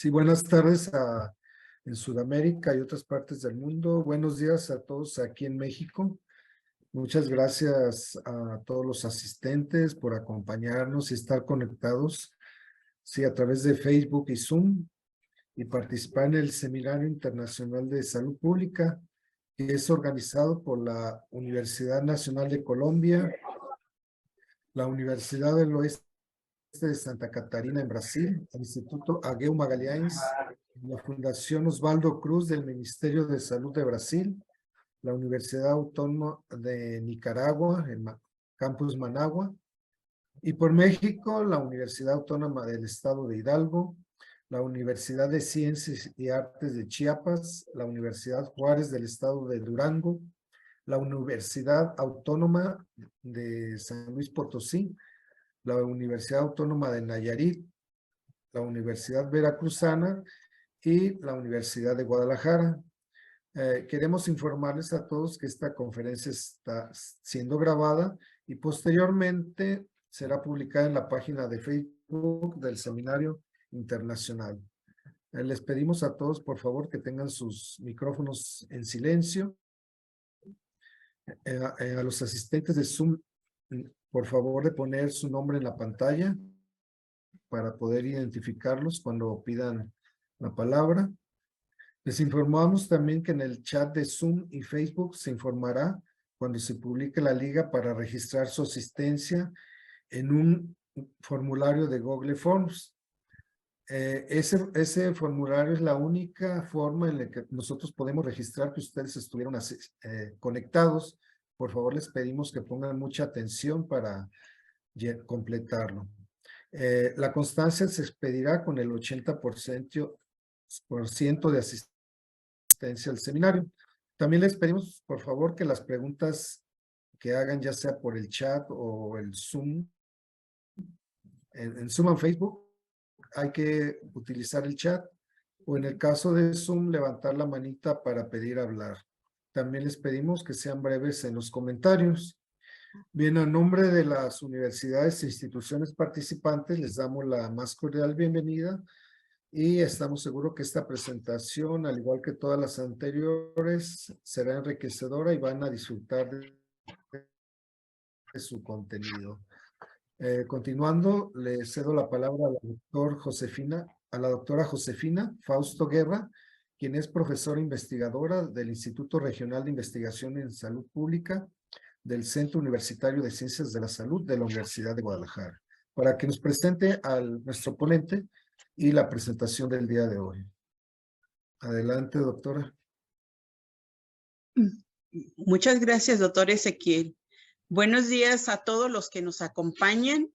Sí, buenas tardes en Sudamérica y otras partes del mundo. Buenos días a todos aquí en México. Muchas gracias a todos los asistentes por acompañarnos y estar conectados, sí, a través de Facebook y Zoom y participar en el Seminario Internacional de Salud Pública, que es organizado por la Universidad Nacional de Colombia, la Universidad del Oeste de Santa Catarina en Brasil, el Instituto Ageu Magalhães, la Fundación Osvaldo Cruz del Ministerio de Salud de Brasil, la Universidad Autónoma de Nicaragua, el Campus Managua, y por México, la Universidad Autónoma del Estado de Hidalgo, la Universidad de Ciencias y Artes de Chiapas, la Universidad Juárez del Estado de Durango, la Universidad Autónoma de San Luis Potosí, la Universidad Autónoma de Nayarit, la Universidad Veracruzana y la Universidad de Guadalajara. Queremos informarles a todos que esta conferencia está siendo grabada y posteriormente será publicada en la página de Facebook del Seminario Internacional. Les pedimos a todos, por favor, que tengan sus micrófonos en silencio. A los asistentes de Zoom, por favor, de poner su nombre en la pantalla para poder identificarlos cuando pidan la palabra. Les informamos también que en el chat de Zoom y Facebook se informará cuando se publique la liga para registrar su asistencia en un formulario de Google Forms. Ese formulario es la única forma en la que nosotros podemos registrar que ustedes estuvieron conectados. Por favor, les pedimos que pongan mucha atención para completarlo. La constancia se expedirá con el 80% de asistencia al seminario. También les pedimos, por favor, que las preguntas que hagan, ya sea por el chat o el Zoom, en Zoom en Facebook, hay que utilizar el chat, o en el caso de Zoom, levantar la manita para pedir hablar. También les pedimos que sean breves en los comentarios. Bien, a nombre de las universidades e instituciones participantes, les damos la más cordial bienvenida y estamos seguros que esta presentación, al igual que todas las anteriores, será enriquecedora y van a disfrutar de su contenido. Continuando, le cedo la palabra a la doctora Josefina Fausto Guerra, quien es profesora investigadora del Instituto Regional de Investigación en Salud Pública del Centro Universitario de Ciencias de la Salud de la Universidad de Guadalajara, para que nos presente a nuestro ponente y la presentación del día de hoy. Adelante, doctora. Muchas gracias, doctor Ezequiel. Buenos días a todos los que nos acompañan.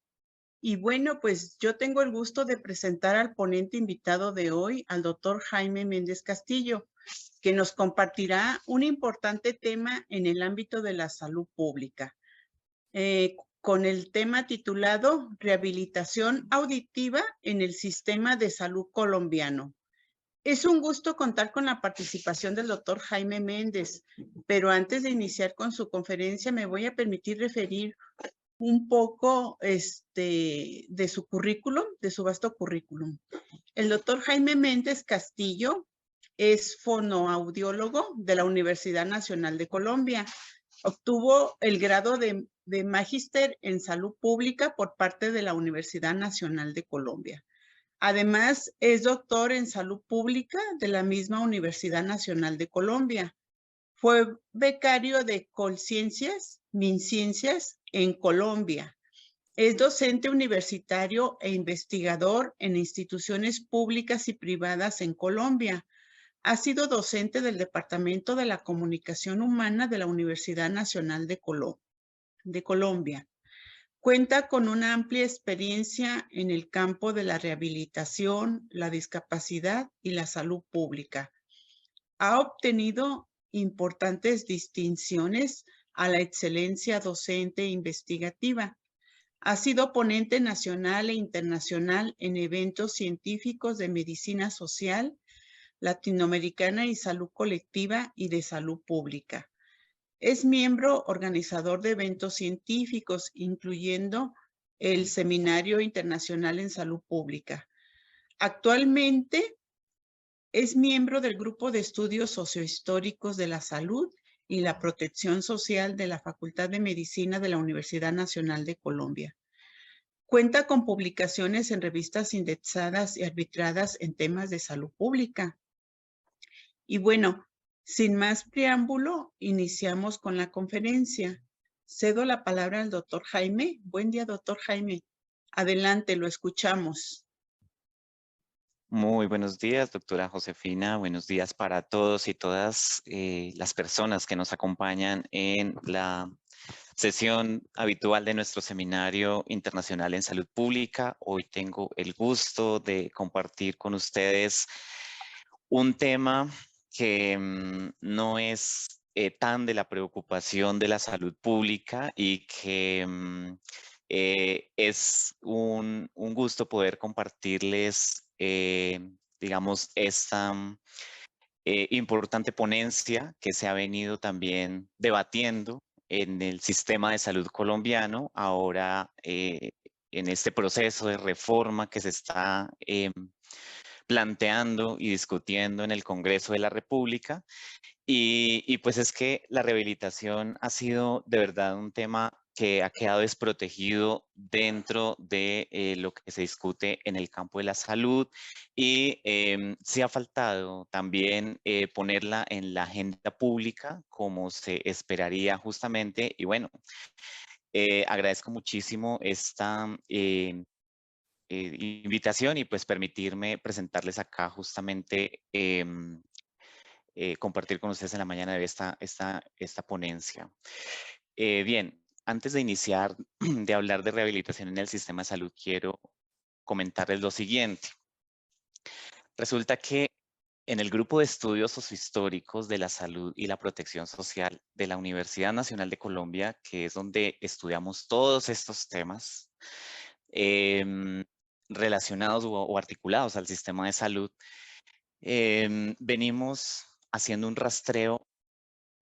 Y bueno, pues yo tengo el gusto de presentar al ponente invitado de hoy, al doctor Jaime Méndez Castillo, que nos compartirá un importante tema en el ámbito de la salud pública, con el tema titulado Rehabilitación auditiva en el sistema de salud colombiano. Es un gusto contar con la participación del doctor Jaime Méndez, pero antes de iniciar con su conferencia me voy a permitir referir un poco de su currículum, de su vasto currículum. El doctor Jaime Méndez Castillo es fonoaudiólogo de la Universidad Nacional de Colombia. Obtuvo el grado de magíster en salud pública por parte de la Universidad Nacional de Colombia. Además, es doctor en salud pública de la misma Universidad Nacional de Colombia. Fue becario de Colciencias, MinCiencias en Colombia. Es docente universitario e investigador en instituciones públicas y privadas en Colombia. Ha sido docente del Departamento de la Comunicación Humana de la Universidad Nacional de Colombia. Cuenta con una amplia experiencia en el campo de la rehabilitación, la discapacidad y la salud pública. Ha obtenido importantes distinciones a la excelencia docente e investigativa. Ha sido ponente nacional e internacional en eventos científicos de medicina social, latinoamericana y salud colectiva y de salud pública. Es miembro organizador de eventos científicos, incluyendo el Seminario Internacional en Salud Pública. Actualmente Es miembro del Grupo de Estudios Sociohistóricos de la Salud y la Protección Social de la Facultad de Medicina de la Universidad Nacional de Colombia. Cuenta con publicaciones en revistas indexadas y arbitradas en temas de salud pública. Y bueno, sin más preámbulo, iniciamos con la conferencia. Cedo la palabra al doctor Jaime. Buen día, doctor Jaime. Adelante, lo escuchamos. Muy buenos días, doctora Josefina. Buenos días para todos y todas las personas que nos acompañan en la sesión habitual de nuestro Seminario Internacional en Salud Pública. Hoy tengo el gusto de compartir con ustedes un tema que no es tan de la preocupación de la salud pública y que es un gusto poder compartirles, digamos, esta importante ponencia que se ha venido también debatiendo en el sistema de salud colombiano, ahora en este proceso de reforma que se está planteando y discutiendo en el Congreso de la República. Y pues es que la rehabilitación ha sido de verdad un tema que ha quedado desprotegido dentro de lo que se discute en el campo de la salud y sí ha faltado también ponerla en la agenda pública como se esperaría justamente. Y bueno, agradezco muchísimo esta invitación y pues permitirme presentarles acá justamente compartir con ustedes en la mañana de esta ponencia. Bien, antes de iniciar de hablar de rehabilitación en el sistema de salud, quiero comentarles lo siguiente. Resulta que en el grupo de estudios sociohistóricos de la salud y la protección social de la Universidad Nacional de Colombia, que es donde estudiamos todos estos temas relacionados o articulados al sistema de salud, venimos haciendo un rastreo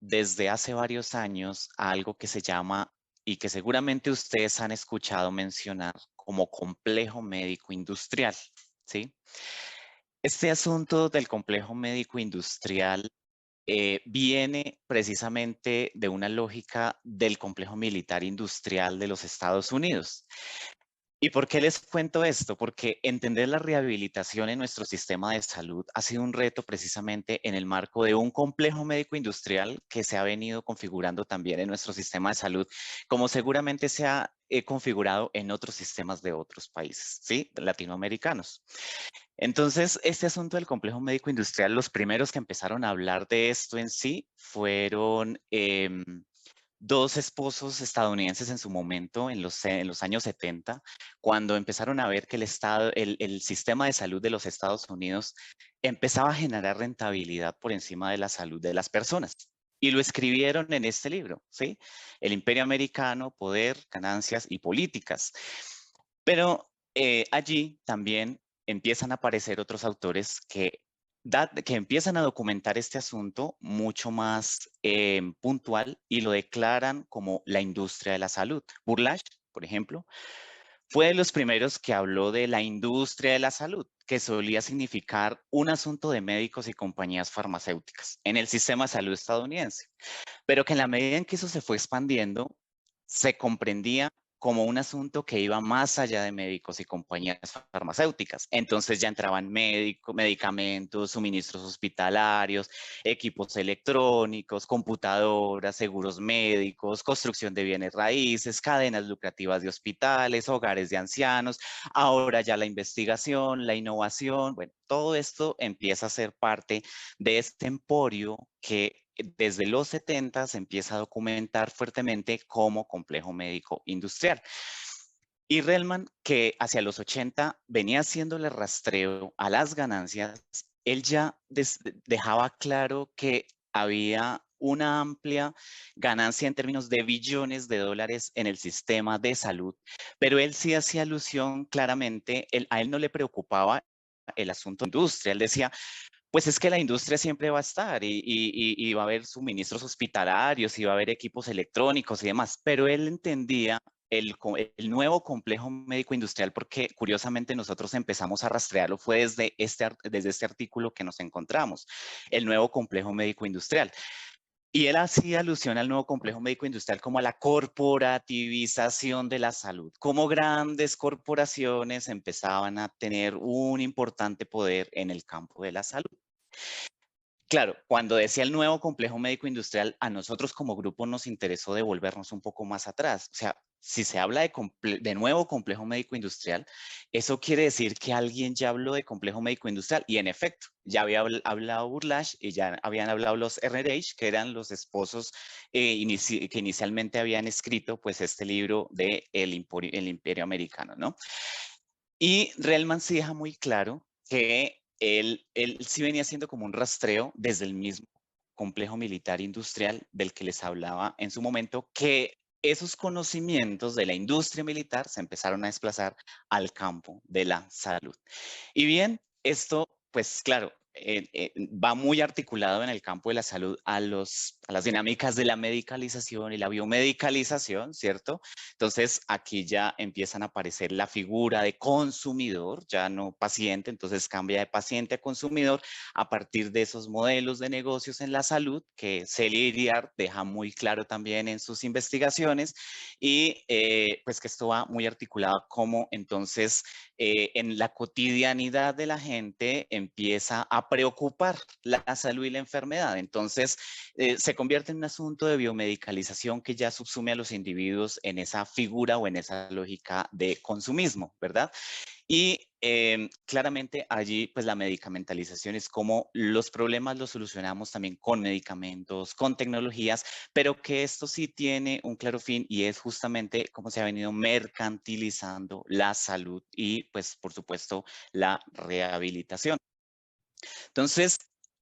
desde hace varios años a algo que se llama, y que seguramente ustedes han escuchado mencionar, como complejo médico industrial, ¿sí? Este asunto del complejo médico industrial viene precisamente de una lógica del complejo militar industrial de los Estados Unidos. ¿Y por qué les cuento esto? Porque entender la rehabilitación en nuestro sistema de salud ha sido un reto precisamente en el marco de un complejo médico industrial que se ha venido configurando también en nuestro sistema de salud, como seguramente se ha configurado en otros sistemas de otros países, ¿sí? Latinoamericanos. Entonces, este asunto del complejo médico industrial, los primeros que empezaron a hablar de esto en sí fueron dos esposos estadounidenses en su momento, en los años 70, cuando empezaron a ver que el sistema de salud de los Estados Unidos empezaba a generar rentabilidad por encima de la salud de las personas. Y lo escribieron en este libro, ¿sí? El Imperio Americano, Poder, Ganancias y Políticas. Pero allí también empiezan a aparecer otros autores que empiezan a documentar este asunto mucho más puntual y lo declaran como la industria de la salud. Burlage, por ejemplo, fue de los primeros que habló de la industria de la salud, que solía significar un asunto de médicos y compañías farmacéuticas en el sistema de salud estadounidense, pero que en la medida en que eso se fue expandiendo, se comprendía como un asunto que iba más allá de médicos y compañías farmacéuticas. Entonces ya entraban medicamentos, suministros hospitalarios, equipos electrónicos, computadoras, seguros médicos, construcción de bienes raíces, cadenas lucrativas de hospitales, hogares de ancianos, ahora ya la investigación, la innovación, bueno, todo esto empieza a ser parte de este emporio que desde los 70 se empieza a documentar fuertemente como complejo médico industrial. Y Relman, que hacia los 80 venía haciéndole rastreo a las ganancias, él ya dejaba claro que había una amplia ganancia en términos de billones de dólares en el sistema de salud, pero él sí hacía alusión claramente, a él no le preocupaba el asunto de industria, él decía, pues es que la industria siempre va a estar y va a haber suministros hospitalarios y va a haber equipos electrónicos y demás, pero él entendía el nuevo complejo médico industrial, porque curiosamente nosotros empezamos a rastrearlo, fue desde este artículo que nos encontramos, el nuevo complejo médico industrial. Y él hacía alusión al nuevo complejo médico industrial como a la corporativización de la salud, como grandes corporaciones empezaban a tener un importante poder en el campo de la salud. Claro, cuando decía el nuevo complejo médico industrial, a nosotros como grupo nos interesó devolvernos un poco más atrás. O sea, si se habla de nuevo complejo médico industrial, eso quiere decir que alguien ya habló de complejo médico industrial y en efecto, ya había hablado Burlage y ya habían hablado los RRH, que eran los esposos que inicialmente habían escrito pues este libro de el Imperio Americano, ¿no? Y Relman sí deja muy claro que él sí venía haciendo como un rastreo desde el mismo complejo militar industrial del que les hablaba en su momento, que esos conocimientos de la industria militar se empezaron a desplazar al campo de la salud. Y bien, esto, pues claro, va muy articulado en el campo de la salud a las dinámicas de la medicalización y la biomedicalización, ¿cierto? Entonces, aquí ya empiezan a aparecer la figura de consumidor, ya no paciente, entonces cambia de paciente a consumidor a partir de esos modelos de negocios en la salud que Celia Iriart deja muy claro también en sus investigaciones y pues que esto va muy articulado como entonces en la cotidianidad de la gente empieza a preocupar la salud y la enfermedad. Entonces, se convierte en un asunto de biomedicalización que ya subsume a los individuos en esa figura o en esa lógica de consumismo, ¿verdad? Y claramente allí, pues la medicamentalización es como los problemas los solucionamos también con medicamentos, con tecnologías, pero que esto sí tiene un claro fin y es justamente cómo se ha venido mercantilizando la salud y, pues, por supuesto, la rehabilitación. Entonces,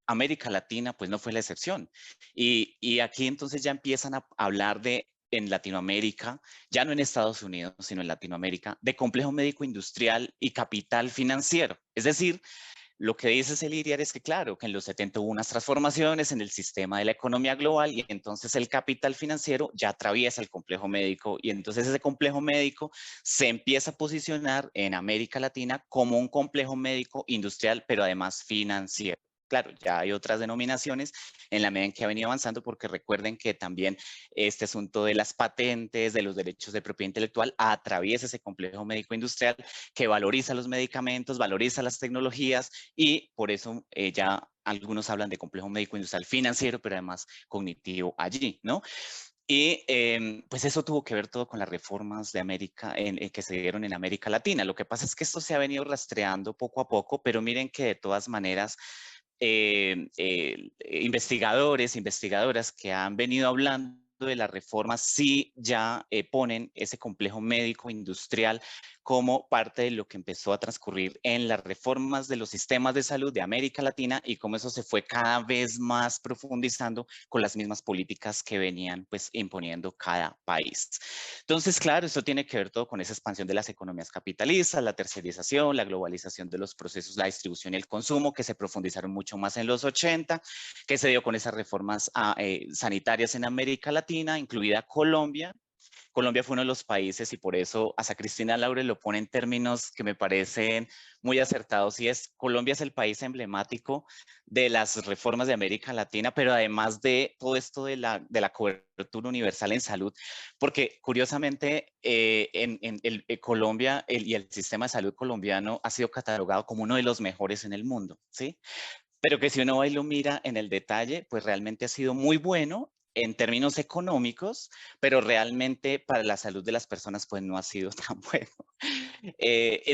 América Latina, pues no fue la excepción. Y aquí entonces ya empiezan a hablar de en Latinoamérica, ya no en Estados Unidos, sino en Latinoamérica, de complejo médico industrial y capital financiero. Es decir, lo que dice Celiriar es que, claro, que en los 70 hubo unas transformaciones en el sistema de la economía global y entonces el capital financiero ya atraviesa el complejo médico y entonces ese complejo médico se empieza a posicionar en América Latina como un complejo médico industrial, pero además financiero. Claro, ya hay otras denominaciones en la medida en que ha venido avanzando, porque recuerden que también este asunto de las patentes, de los derechos de propiedad intelectual, atraviesa ese complejo médico industrial que valoriza los medicamentos, valoriza las tecnologías y por eso ya algunos hablan de complejo médico industrial financiero, pero además cognitivo allí, ¿no? Y pues eso tuvo que ver todo con las reformas de América que se dieron en América Latina. Lo que pasa es que esto se ha venido rastreando poco a poco, pero miren que de todas maneras investigadores, investigadoras que han venido hablando de las reformas sí ya ponen ese complejo médico industrial como parte de lo que empezó a transcurrir en las reformas de los sistemas de salud de América Latina y cómo eso se fue cada vez más profundizando con las mismas políticas que venían pues imponiendo cada país. Entonces, claro, esto tiene que ver todo con esa expansión de las economías capitalistas, la tercerización, la globalización de los procesos, la distribución y el consumo, que se profundizaron mucho más en los 80, que se dio con esas reformas sanitarias en América Latina, incluida Colombia. Colombia fue uno de los países y por eso hasta Cristina Laurel lo pone en términos que me parecen muy acertados y es Colombia es el país emblemático de las reformas de América Latina, pero además de todo esto de la cobertura universal en salud, porque curiosamente Colombia y el sistema de salud colombiano ha sido catalogado como uno de los mejores en el mundo, ¿sí? Pero que si uno va y lo mira en el detalle, pues realmente ha sido muy bueno en términos económicos, pero realmente para la salud de las personas pues no ha sido tan bueno.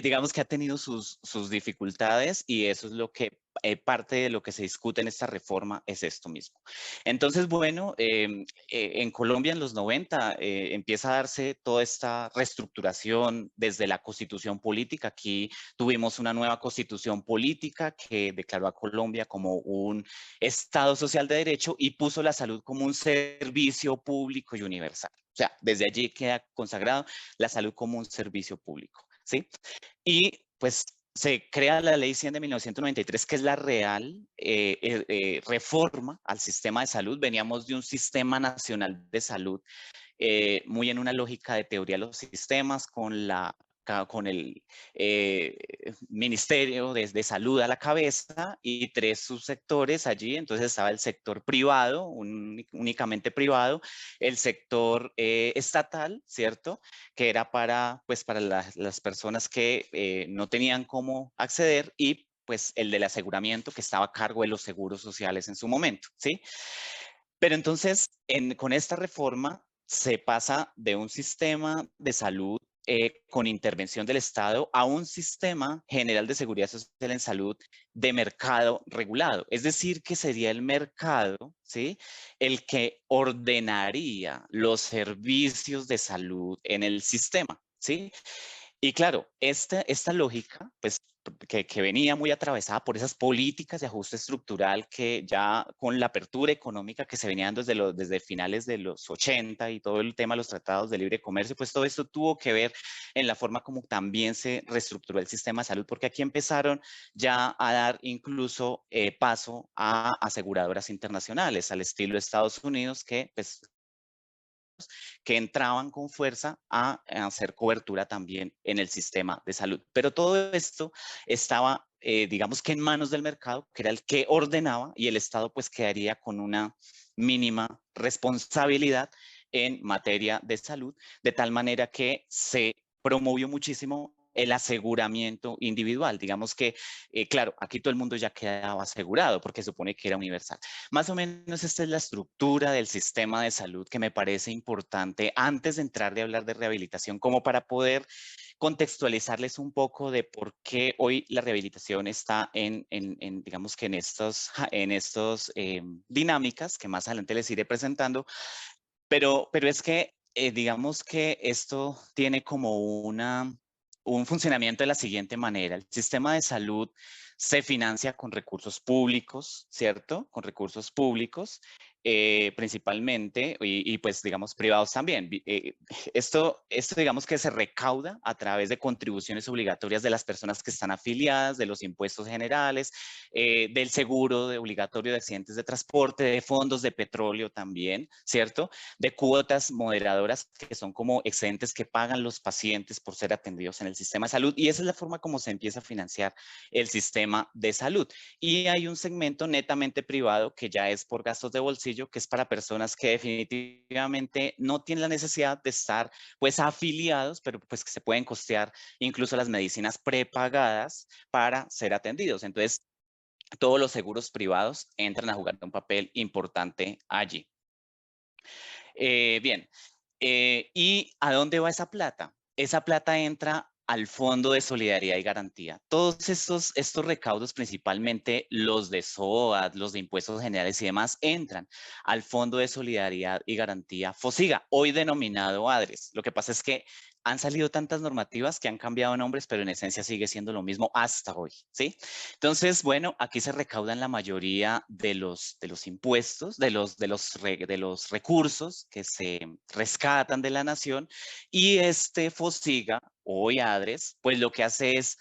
Digamos que ha tenido sus dificultades y eso es lo que parte de lo que se discute en esta reforma es esto mismo. Entonces, bueno, en Colombia en los 90 empieza a darse toda esta reestructuración desde la constitución política. Aquí tuvimos una nueva constitución política que declaró a Colombia como un Estado social de derecho y puso la salud como un servicio público y universal. O sea, desde allí queda consagrado la salud como un servicio público, ¿sí? Y pues se crea la Ley 100 de 1993, que es la real reforma al sistema de salud. Veníamos de un sistema nacional de salud muy en una lógica de teoría de los sistemas, con el Ministerio de Salud a la cabeza y 3 subsectores allí. Entonces estaba el sector privado, únicamente privado, el sector estatal, ¿cierto? Que era pues, para las personas que no tenían cómo acceder, y pues el del aseguramiento, que estaba a cargo de los seguros sociales en su momento, ¿sí? Pero entonces, con esta reforma se pasa de un sistema de salud con intervención del Estado a un sistema general de seguridad social en salud de mercado regulado. Es decir, que sería el mercado, ¿sí?, el que ordenaría los servicios de salud en el sistema, ¿sí? Y claro, esta lógica, pues, que venía muy atravesada por esas políticas de ajuste estructural que ya con la apertura económica que se venían desde finales de los 80 y todo el tema de los tratados de libre comercio, pues todo esto tuvo que ver en la forma como también se reestructuró el sistema de salud, porque aquí empezaron ya a dar incluso paso a aseguradoras internacionales al estilo de Estados Unidos, que entraban con fuerza a hacer cobertura también en el sistema de salud. Pero todo esto estaba, digamos que en manos del mercado, que era el que ordenaba, y el Estado pues quedaría con una mínima responsabilidad en materia de salud, de tal manera que se promovió muchísimo el aseguramiento individual. Digamos que, claro, aquí todo el mundo ya quedaba asegurado porque supone que era universal. Más o menos esta es la estructura del sistema de salud que me parece importante antes de entrar de hablar de rehabilitación, como para poder contextualizarles un poco de por qué hoy la rehabilitación está digamos que en estos dinámicas que más adelante les iré presentando, pero es que digamos que esto tiene como un funcionamiento de la siguiente manera. El sistema de salud se financia con recursos públicos, ¿cierto? Con recursos públicos principalmente, y pues digamos privados también. Esto digamos que se recauda a través de contribuciones obligatorias de las personas que están afiliadas, de los impuestos generales, del seguro obligatorio de accidentes de transporte, de fondos de petróleo también, ¿cierto? De cuotas moderadoras, que son como excedentes que pagan los pacientes por ser atendidos en el sistema de salud, y esa es la forma como se empieza a financiar el sistema de salud. Y hay un segmento netamente privado que ya es por gastos de bolsillo, que es para personas que definitivamente no tienen la necesidad de estar pues afiliados, pero pues que se pueden costear incluso las medicinas prepagadas para ser atendidos. Entonces, todos los seguros privados entran a jugar un papel importante allí. Bien, ¿y a dónde va esa plata? Esa plata entra al Fondo de Solidaridad y Garantía. Todos estos recaudos, principalmente los de SOAT, los de impuestos generales y demás, entran al Fondo de Solidaridad y Garantía FOSIGA, hoy denominado ADRES. Lo que pasa es que han salido tantas normativas que han cambiado nombres, pero en esencia sigue siendo lo mismo hasta hoy, ¿sí? Entonces, bueno, aquí se recaudan la mayoría de los impuestos, de los recursos que se rescatan de la nación, y este FOSIGA, hoy ADRES, pues lo que hace es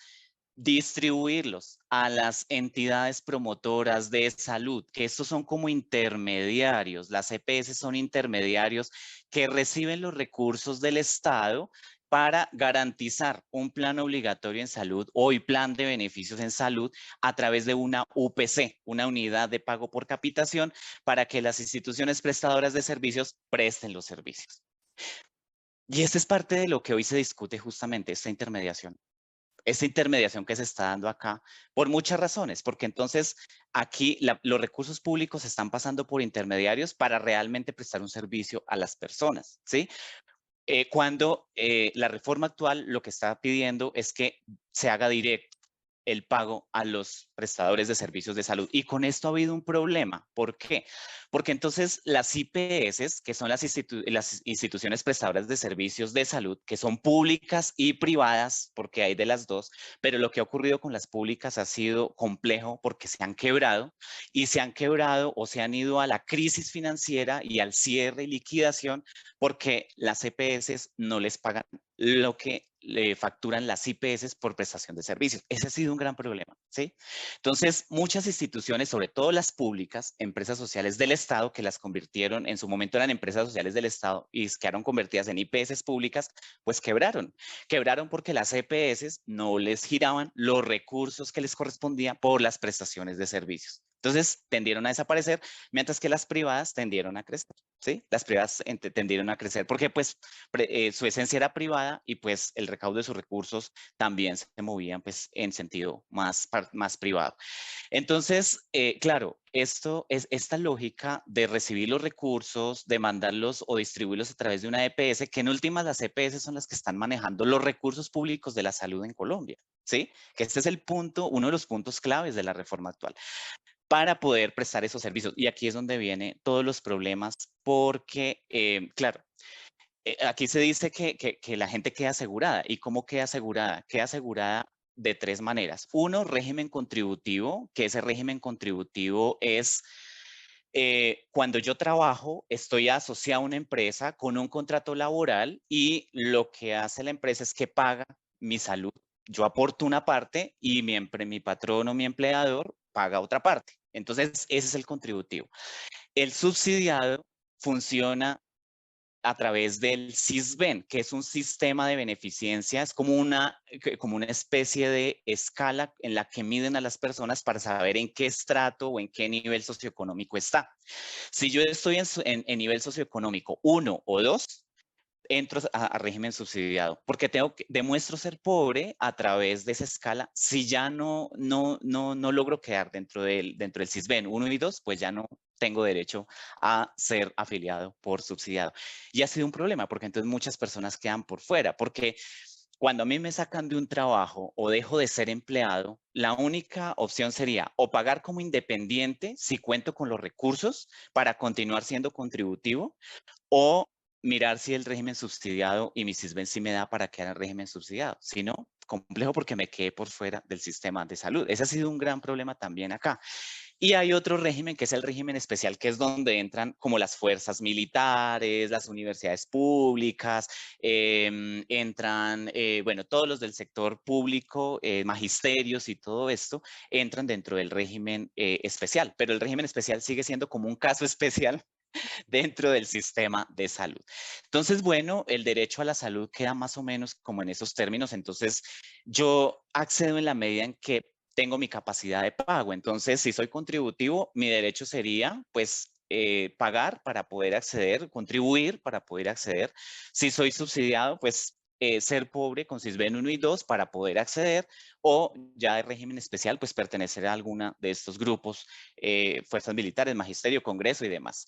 distribuirlos a las entidades promotoras de salud, que estos son como intermediarios. Las EPS son intermediarios que reciben los recursos del Estado para garantizar un plan obligatorio en salud, hoy plan de beneficios en salud, a través de una UPC, una unidad de pago por capitación, para que las instituciones prestadoras de servicios presten los servicios. Y esta es parte de lo que hoy se discute, justamente, esta intermediación que se está dando acá por muchas razones, porque entonces aquí los recursos públicos están pasando por intermediarios para realmente prestar un servicio a las personas, ¿sí? Cuando la reforma actual lo que está pidiendo es que se haga directo el pago a los prestadores de servicios de salud. Y con esto ha habido un problema. ¿Por qué? Porque entonces las IPS, que son las instituciones prestadoras de servicios de salud, que son públicas y privadas, porque hay de las dos, pero lo que ha ocurrido con las públicas ha sido complejo porque se han quebrado, y se han quebrado o se han ido a la crisis financiera y al cierre y liquidación porque las EPS no les pagan lo que le facturan las IPS por prestación de servicios. Ese ha sido un gran problema, ¿sí? Entonces, muchas instituciones, sobre todo las públicas, empresas sociales del Estado, que las convirtieron, en su momento eran empresas sociales del Estado y quedaron convertidas en IPS públicas, pues quebraron. Quebraron porque las EPS no les giraban los recursos que les correspondían por las prestaciones de servicios. Entonces, tendieron a desaparecer, mientras que las privadas tendieron a crecer, ¿sí? Las privadas tendieron a crecer porque, pues, su esencia era privada y, pues, el recaudo de sus recursos también se movían, pues, en sentido más privado. Entonces, claro, esta lógica de recibir los recursos, de mandarlos o distribuirlos a través de una EPS, que en últimas las EPS son las que están manejando los recursos públicos de la salud en Colombia, ¿sí? Que este es el punto, uno de los puntos claves de la reforma actual, para poder prestar esos servicios. Y aquí es donde vienen todos los problemas, porque, claro, aquí se dice que la gente queda asegurada. ¿Y cómo queda asegurada? Queda asegurada de tres maneras. Uno, régimen contributivo, que ese régimen contributivo es cuando yo trabajo, estoy asociado a una empresa con un contrato laboral y lo que hace la empresa es que paga mi salud. Yo aporto una parte y mi patrón o mi empleador paga otra parte. Entonces, ese es el contributivo. El subsidiado funciona a través del SISBEN, que es un sistema de beneficencia, es como una especie de escala en la que miden a las personas para saber en qué estrato o en qué nivel socioeconómico está. Si yo estoy en nivel socioeconómico 1 o 2, entro a régimen subsidiado, porque demuestro ser pobre a través de esa escala. Si ya no logro quedar dentro del SISBEN 1 y 2, pues ya no tengo derecho a ser afiliado por subsidiado. Y ha sido un problema, porque entonces muchas personas quedan por fuera, porque cuando a mí me sacan de un trabajo o dejo de ser empleado, la única opción sería o pagar como independiente si cuento con los recursos para continuar siendo contributivo, o mirar si el régimen subsidiado y mi SISBEN sí me da para quedar en régimen subsidiado. Si no, complejo porque me quedé por fuera del sistema de salud. Ese ha sido un gran problema también acá. Y hay otro régimen que es el régimen especial, que es donde entran como las fuerzas militares, las universidades públicas, entran, bueno, todos los del sector público, magisterios y todo esto, entran dentro del régimen especial. Pero el régimen especial sigue siendo como un caso especial dentro del sistema de salud. Entonces, bueno, el derecho a la salud queda más o menos como en esos términos. Entonces, yo accedo en la medida en que tengo mi capacidad de pago. Entonces, si soy contributivo, mi derecho sería, pues, pagar para poder acceder, contribuir para poder acceder. Si soy subsidiado, pues, ser pobre con SISBEN 1 y 2 para poder acceder, o ya de régimen especial, pues pertenecer a alguna de estos grupos, fuerzas militares, magisterio, congreso y demás.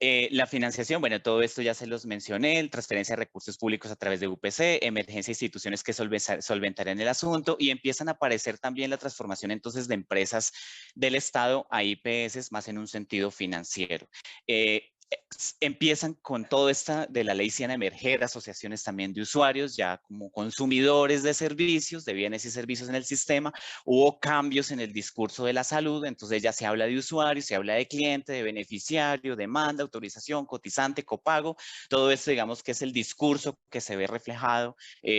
La financiación, bueno, todo esto ya se los mencioné, transferencia de recursos públicos a través de UPC, emergencia, instituciones que solventarán el asunto, y empiezan a aparecer también la transformación entonces de empresas del Estado a IPS más en un sentido financiero. Empiezan con todo esta de la ley 100 a emerger asociaciones también de usuarios, ya como consumidores de servicios, de bienes y servicios en el sistema. Hubo cambios en el discurso de la salud, entonces ya se habla de usuario, se habla de cliente, de beneficiario, demanda, autorización, cotizante, copago. Todo esto, digamos que es el discurso que se ve reflejado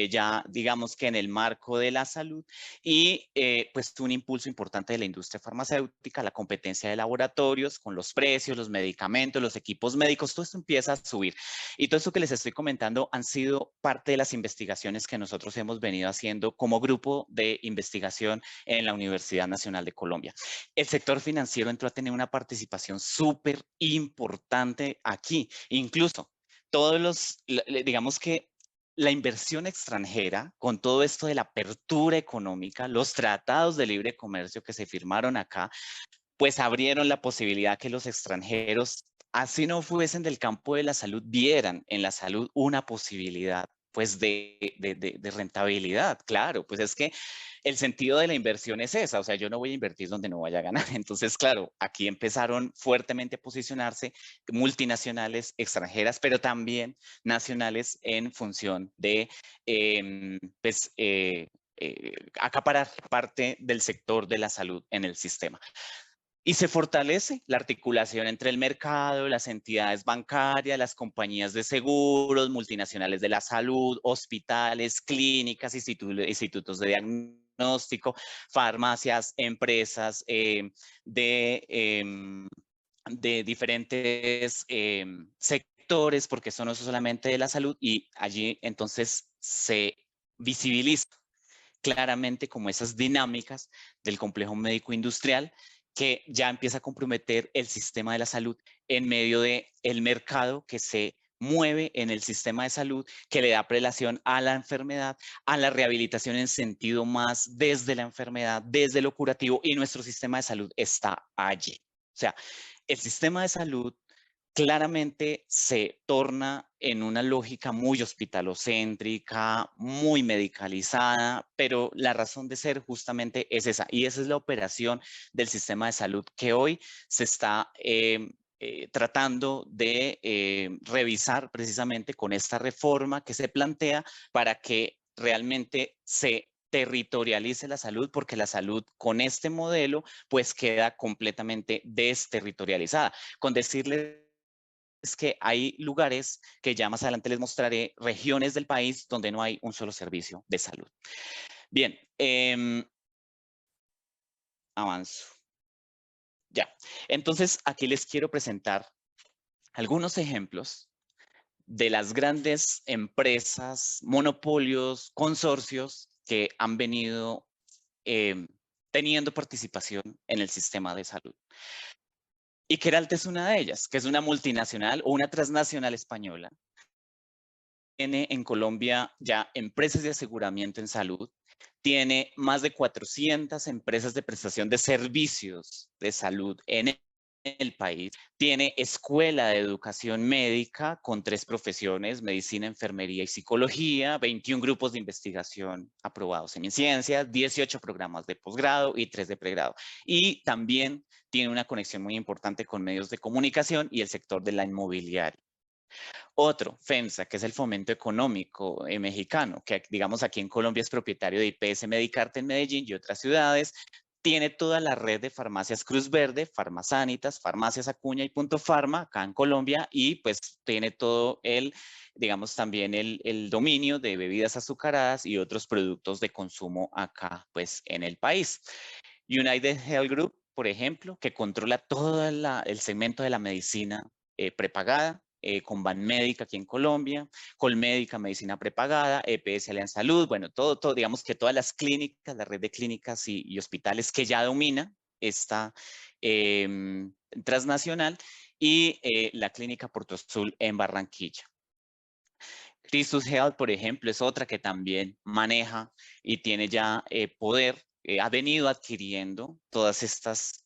ya, digamos que en el marco de la salud, y pues un impulso importante de la industria farmacéutica, la competencia de laboratorios con los precios, los medicamentos, los equipos médicos, todo esto empieza a subir. Y todo esto que les estoy comentando han sido parte de las investigaciones que nosotros hemos venido haciendo como grupo de investigación en la Universidad Nacional de Colombia. El sector financiero entró a tener una participación súper importante aquí. Incluso todos los, digamos que la inversión extranjera, con todo esto de la apertura económica, los tratados de libre comercio que se firmaron acá, pues abrieron la posibilidad que los extranjeros, así no fuesen del campo de la salud, vieran en la salud una posibilidad pues de rentabilidad. Claro, pues es que el sentido de la inversión es esa, o sea, yo no voy a invertir donde no vaya a ganar. Entonces, claro, aquí empezaron fuertemente a posicionarse multinacionales extranjeras, pero también nacionales en función de, pues, acaparar parte del sector de la salud en el sistema. Y se fortalece la articulación entre el mercado, las entidades bancarias, las compañías de seguros, multinacionales de la salud, hospitales, clínicas, institutos de diagnóstico, farmacias, empresas de diferentes sectores, porque eso no es solamente de la salud, y allí entonces se visibiliza claramente como esas dinámicas del complejo médico industrial que ya empieza a comprometer el sistema de la salud en medio del mercado que se mueve en el sistema de salud, que le da prelación a la enfermedad, a la rehabilitación en sentido más desde la enfermedad, desde lo curativo, y nuestro sistema de salud está allí. O sea, el sistema de salud claramente se torna en una lógica muy hospitalocéntrica, muy medicalizada, pero la razón de ser justamente es esa, y esa es la operación del sistema de salud que hoy se está tratando de revisar precisamente con esta reforma que se plantea para que realmente se territorialice la salud, porque la salud con este modelo pues queda completamente desterritorializada. Con decirles es que hay lugares que ya más adelante les mostraré, regiones del país donde no hay un solo servicio de salud. Bien, avanzo. Ya, entonces aquí les quiero presentar algunos ejemplos de las grandes empresas, monopolios, consorcios que han venido teniendo participación en el sistema de salud. Y Queralt es una de ellas, que es una multinacional o una transnacional española. Tiene en Colombia ya empresas de aseguramiento en salud, tiene más de 400 empresas de prestación de servicios de salud en el país, tiene escuela de educación médica con 3 profesiones, medicina, enfermería y psicología, 21 grupos de investigación aprobados en ciencias, 18 programas de posgrado y 3 de pregrado. Y también tiene una conexión muy importante con medios de comunicación y el sector de la inmobiliaria. Otro, FEMSA, que es el Fomento Económico mexicano, que digamos aquí en Colombia es propietario de IPS Medicarte en Medellín y otras ciudades. Tiene toda la red de farmacias Cruz Verde, Farmasanitas, Farmacias Acuña y Punto Farma acá en Colombia, y pues tiene todo el, digamos también el dominio de bebidas azucaradas y otros productos de consumo acá pues en el país. United Health Group, por ejemplo, que controla todo el segmento de la medicina prepagada, con Banmédica aquí en Colombia, Colmédica, medicina prepagada, EPS Alianza Salud, bueno, todo, digamos que todas las clínicas, la red de clínicas y hospitales que ya domina esta transnacional, y la clínica Porto Azul en Barranquilla. Christus Health, por ejemplo, es otra que también maneja y tiene ya poder, ha venido adquiriendo todas estas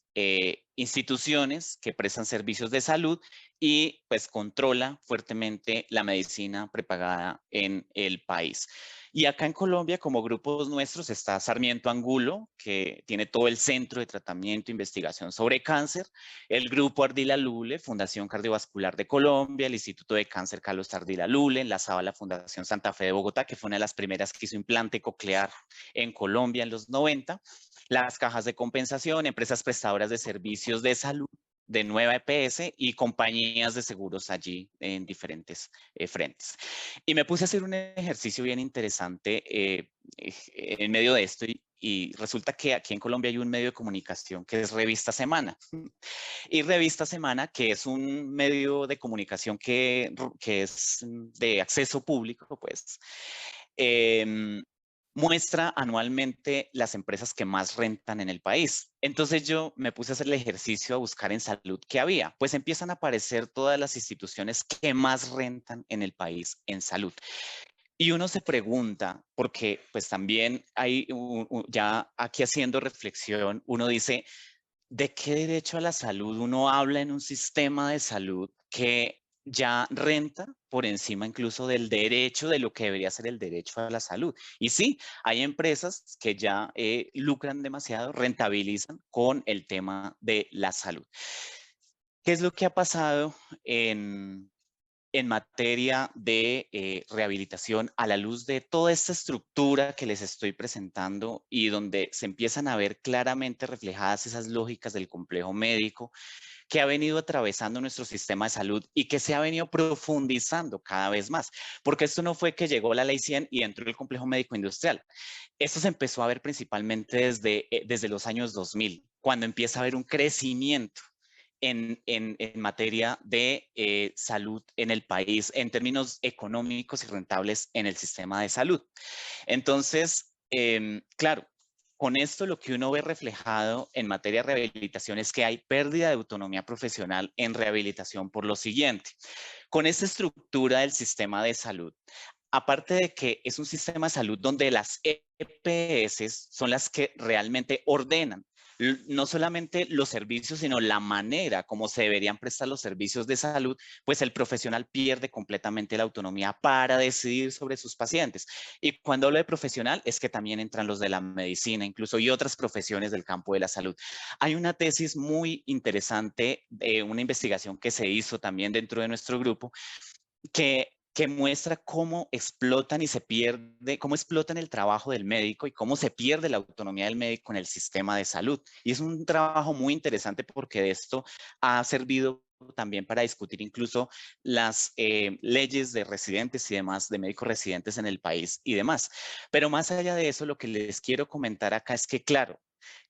instituciones que prestan servicios de salud y pues controla fuertemente la medicina prepagada en el país. Y acá en Colombia, como grupos nuestros, está Sarmiento Angulo, que tiene todo el centro de tratamiento e investigación sobre cáncer, el Grupo Ardila Lule, Fundación Cardiovascular de Colombia, el Instituto de Cáncer Carlos Ardila Lule, enlazado a la Fundación Santa Fe de Bogotá, que fue una de las primeras que hizo implante coclear en Colombia en los 90, las cajas de compensación, empresas prestadoras de servicios de salud, de nueva EPS y compañías de seguros allí en diferentes frentes. Y me puse a hacer un ejercicio bien interesante en medio de esto y resulta que aquí en Colombia hay un medio de comunicación que es Revista Semana. Y Revista Semana, que es un medio de comunicación que es de acceso público, pues, muestra anualmente las empresas que más rentan en el país. Entonces yo me puse a hacer el ejercicio a buscar en salud qué había. Pues empiezan a aparecer todas las instituciones que más rentan en el país en salud. Y uno se pregunta, porque pues también hay, ya aquí haciendo reflexión, uno dice, ¿de qué derecho a la salud uno habla en un sistema de salud que ya renta por encima incluso del derecho, de lo que debería ser el derecho a la salud? Y sí, hay empresas que ya lucran demasiado, rentabilizan con el tema de la salud. ¿Qué es lo que ha pasado en en materia de rehabilitación a la luz de toda esta estructura que les estoy presentando y donde se empiezan a ver claramente reflejadas esas lógicas del complejo médico que ha venido atravesando nuestro sistema de salud y que se ha venido profundizando cada vez más, porque esto no fue que llegó la ley 100 y entró el complejo médico industrial. Esto se empezó a ver principalmente desde los años 2000, cuando empieza a haber un crecimiento en materia de salud en el país, en términos económicos y rentables en el sistema de salud. Entonces, claro, con esto lo que uno ve reflejado en materia de rehabilitación es que hay pérdida de autonomía profesional en rehabilitación por lo siguiente. Con esta estructura del sistema de salud, aparte de que es un sistema de salud donde las EPS son las que realmente ordenan no solamente los servicios, sino la manera como se deberían prestar los servicios de salud, pues el profesional pierde completamente la autonomía para decidir sobre sus pacientes. Y cuando hablo de profesional, es que también entran los de la medicina, incluso, y otras profesiones del campo de la salud. Hay una tesis muy interesante, una investigación que se hizo también dentro de nuestro grupo, que muestra cómo explotan y se pierde, cómo explotan el trabajo del médico y cómo se pierde la autonomía del médico en el sistema de salud. Y es un trabajo muy interesante porque de esto ha servido también para discutir incluso las leyes de residentes y demás, de médicos residentes en el país y demás. Pero más allá de eso, lo que les quiero comentar acá es que, claro,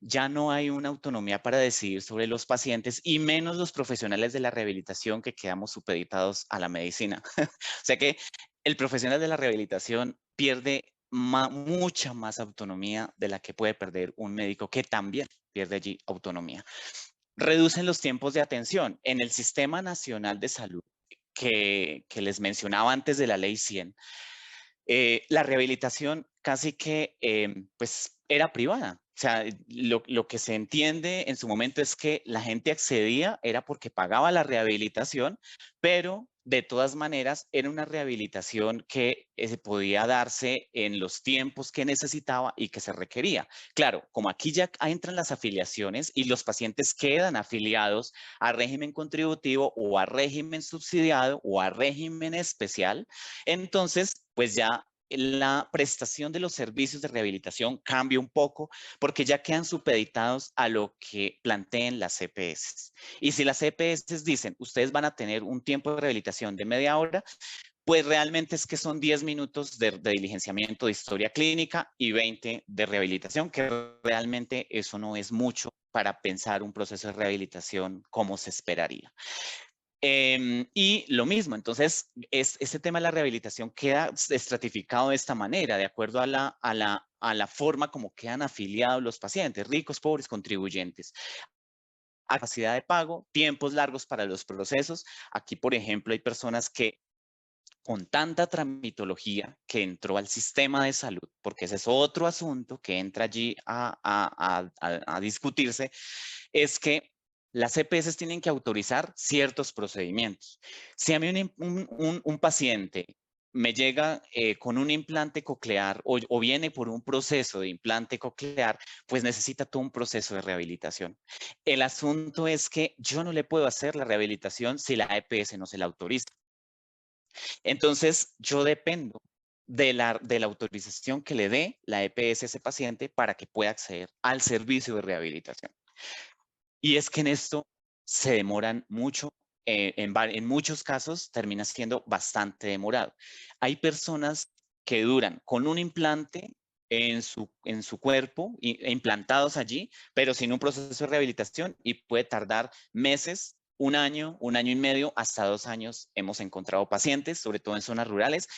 ya no hay una autonomía para decidir sobre los pacientes y menos los profesionales de la rehabilitación que quedamos supeditados a la medicina. O sea que el profesional de la rehabilitación pierde mucha más autonomía de la que puede perder un médico que también pierde allí autonomía. Reducen los tiempos de atención. En el Sistema Nacional de Salud que les mencionaba antes de la Ley 100, la rehabilitación casi que pues era privada. O sea, lo que se entiende en su momento es que la gente accedía era porque pagaba la rehabilitación, pero de todas maneras era una rehabilitación que podía darse en los tiempos que necesitaba y que se requería. Claro, como aquí ya entran las afiliaciones y los pacientes quedan afiliados a régimen contributivo o a régimen subsidiado o a régimen especial, entonces pues ya la prestación de los servicios de rehabilitación cambia un poco porque ya quedan supeditados a lo que planteen las EPS. Y si las EPS dicen, ustedes van a tener un tiempo de rehabilitación de media hora, pues realmente es que son 10 minutos de diligenciamiento de historia clínica y 20 de rehabilitación, que realmente eso no es mucho para pensar un proceso de rehabilitación como se esperaría. Y lo mismo, entonces, este tema de la rehabilitación queda estratificado de esta manera, de acuerdo a la forma como quedan afiliados los pacientes, ricos, pobres, contribuyentes. Capacidad de pago, tiempos largos para los procesos. Aquí, por ejemplo, hay personas que con tanta tramitología que entró al sistema de salud, porque ese es otro asunto que entra allí a discutirse, es que las EPS tienen que autorizar ciertos procedimientos. Si a mí un paciente me llega con un implante coclear o viene por un proceso de implante coclear, pues necesita todo un proceso de rehabilitación. El asunto es que yo no le puedo hacer la rehabilitación si la EPS no se la autoriza. Entonces, yo dependo de la autorización que le dé la EPS a ese paciente para que pueda acceder al servicio de rehabilitación. Y es que en esto se demoran mucho, en muchos casos termina siendo bastante demorado. Hay personas que duran con un implante en su cuerpo, implantados allí, pero sin un proceso de rehabilitación y puede tardar meses, un año y medio, hasta 2 años. Hemos encontrado pacientes, sobre todo en zonas rurales,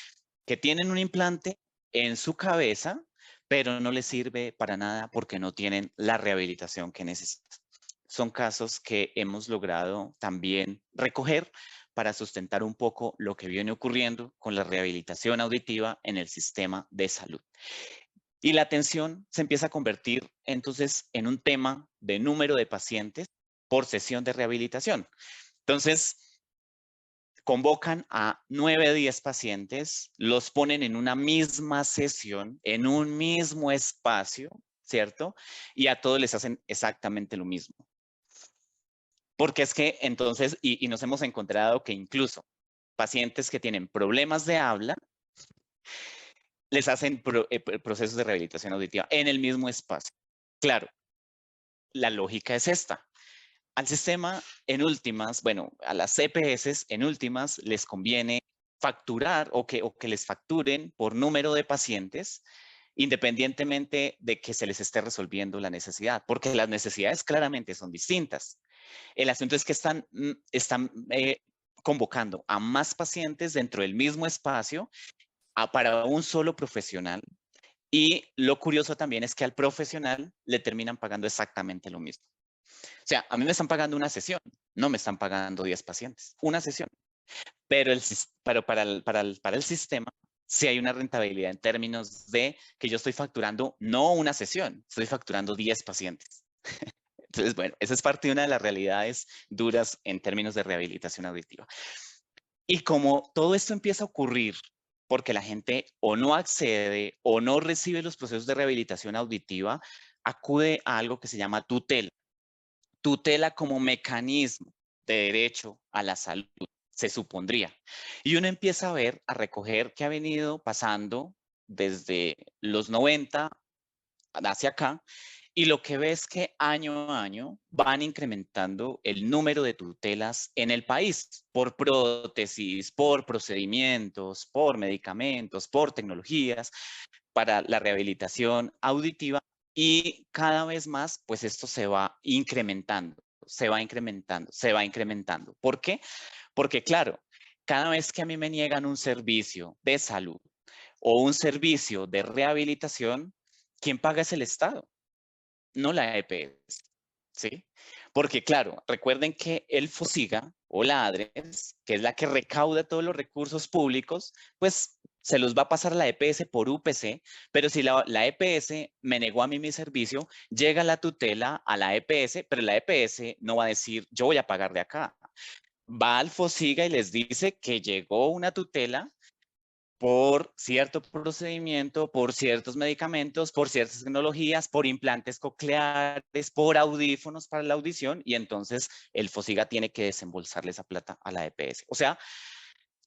que tienen un implante en su cabeza, pero no les sirve para nada porque no tienen la rehabilitación que necesitan. Son casos que hemos logrado también recoger para sustentar un poco lo que viene ocurriendo con la rehabilitación auditiva en el sistema de salud. Y la atención se empieza a convertir entonces en un tema de número de pacientes por sesión de rehabilitación. Entonces, convocan a 9 o 10 pacientes, los ponen en una misma sesión, en un mismo espacio, ¿cierto? Y a todos les hacen exactamente lo mismo. Porque es que entonces, y nos hemos encontrado que incluso pacientes que tienen problemas de habla, les hacen procesos de rehabilitación auditiva en el mismo espacio. Claro, la lógica es esta. Al sistema, en últimas, bueno, a las EPS, en últimas, les conviene facturar o que les facturen por número de pacientes, independientemente de que se les esté resolviendo la necesidad, porque las necesidades claramente son distintas. El asunto es que están convocando a más pacientes dentro del mismo espacio para un solo profesional. Y lo curioso también es que al profesional le terminan pagando exactamente lo mismo. O sea, a mí me están pagando una sesión, no me están pagando 10 pacientes, una sesión. Pero para el sistema sí hay una rentabilidad en términos de que yo estoy facturando no una sesión, estoy facturando 10 pacientes. Entonces, bueno, esa es parte de una de las realidades duras en términos de rehabilitación auditiva. Y como todo esto empieza a ocurrir porque la gente o no accede o no recibe los procesos de rehabilitación auditiva, acude a algo que se llama tutela. Tutela como mecanismo de derecho a la salud, se supondría. Y uno empieza a ver, a recoger qué ha venido pasando desde los 90 hacia acá, y lo que ve es que año a año van incrementando el número de tutelas en el país por prótesis, por procedimientos, por medicamentos, por tecnologías para la rehabilitación auditiva, y cada vez más, pues esto se va incrementando, se va incrementando, se va incrementando. ¿Por qué? Porque claro, cada vez que a mí me niegan un servicio de salud o un servicio de rehabilitación, ¿quién paga? Es el Estado, no la EPS, ¿sí? Porque claro, recuerden que el FOSIGA o la ADRES, que es la que recauda todos los recursos públicos, pues se los va a pasar a la EPS por UPC, pero si la EPS me negó a mí mi servicio, llega la tutela a la EPS, pero la EPS no va a decir, yo voy a pagar de acá. Va al FOSIGA y les dice que llegó una tutela por cierto procedimiento, por ciertos medicamentos, por ciertas tecnologías, por implantes cocleares, por audífonos para la audición, y entonces el FOSIGA tiene que desembolsarle esa plata a la EPS. O sea,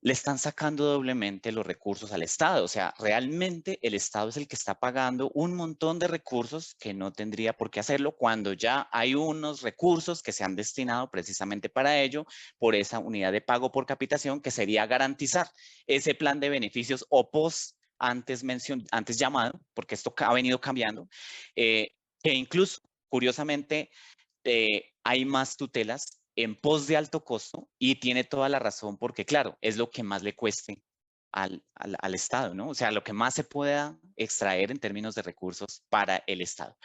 le están sacando doblemente los recursos al Estado. O sea, realmente el Estado es el que está pagando un montón de recursos que no tendría por qué hacerlo cuando ya hay unos recursos que se han destinado precisamente para ello por esa unidad de pago por capitación, que sería garantizar ese plan de beneficios o post antes llamado, porque esto ha venido cambiando, que incluso, curiosamente, hay más tutelas en pos de alto costo, y tiene toda la razón porque, claro, es lo que más le cueste al Estado, ¿no? O sea, lo que más se pueda extraer en términos de recursos para el Estado.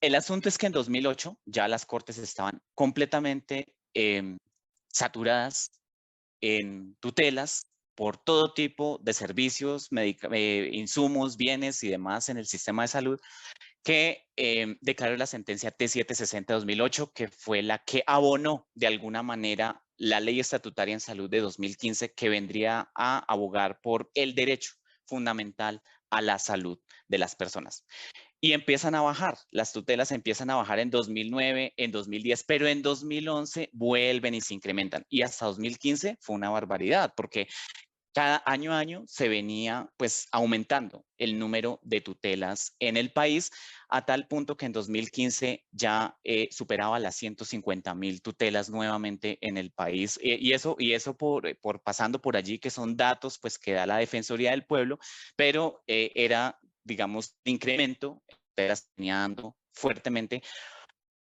El asunto es que en 2008 ya las cortes estaban completamente saturadas en tutelas por todo tipo de servicios, insumos, bienes y demás en el sistema de salud, que declaró la sentencia T760-2008, que fue la que abonó de alguna manera la ley estatutaria en salud de 2015, que vendría a abogar por el derecho fundamental a la salud de las personas. Y empiezan a bajar, las tutelas empiezan a bajar en 2009, en 2010, pero en 2011 vuelven y se incrementan. Y hasta 2015 fue una barbaridad, porque cada año a año se venía pues aumentando el número de tutelas en el país, a tal punto que en 2015 ya superaba las 150,000 tutelas nuevamente en el país, y eso por pasando por allí, que son datos pues que da la Defensoría del Pueblo, pero era, digamos, incremento, dando fuertemente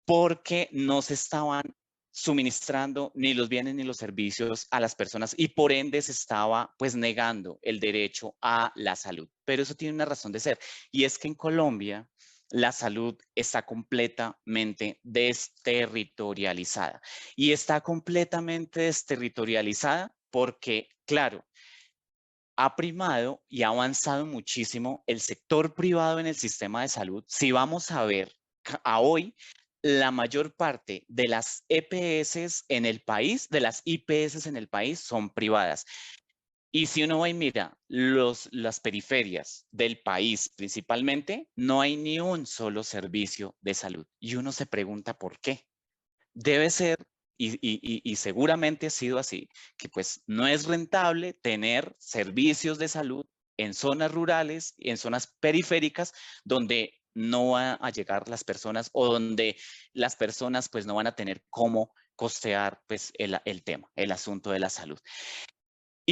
porque no se estaban suministrando ni los bienes ni los servicios a las personas, y por ende se estaba pues negando el derecho a la salud. Pero eso tiene una razón de ser, y es que en Colombia la salud está completamente desterritorializada, y está completamente desterritorializada porque, claro, ha primado y ha avanzado muchísimo el sector privado en el sistema de salud. Si vamos a ver a hoy, la mayor parte de las EPS en el país, de las IPS en el país, son privadas. Y si uno va y mira las periferias del país principalmente, no hay ni un solo servicio de salud. Y uno se pregunta por qué. Debe ser y seguramente ha sido así, que pues no es rentable tener servicios de salud en zonas rurales y en zonas periféricas donde no van a llegar las personas o donde las personas pues no van a tener cómo costear pues el tema, el asunto de la salud.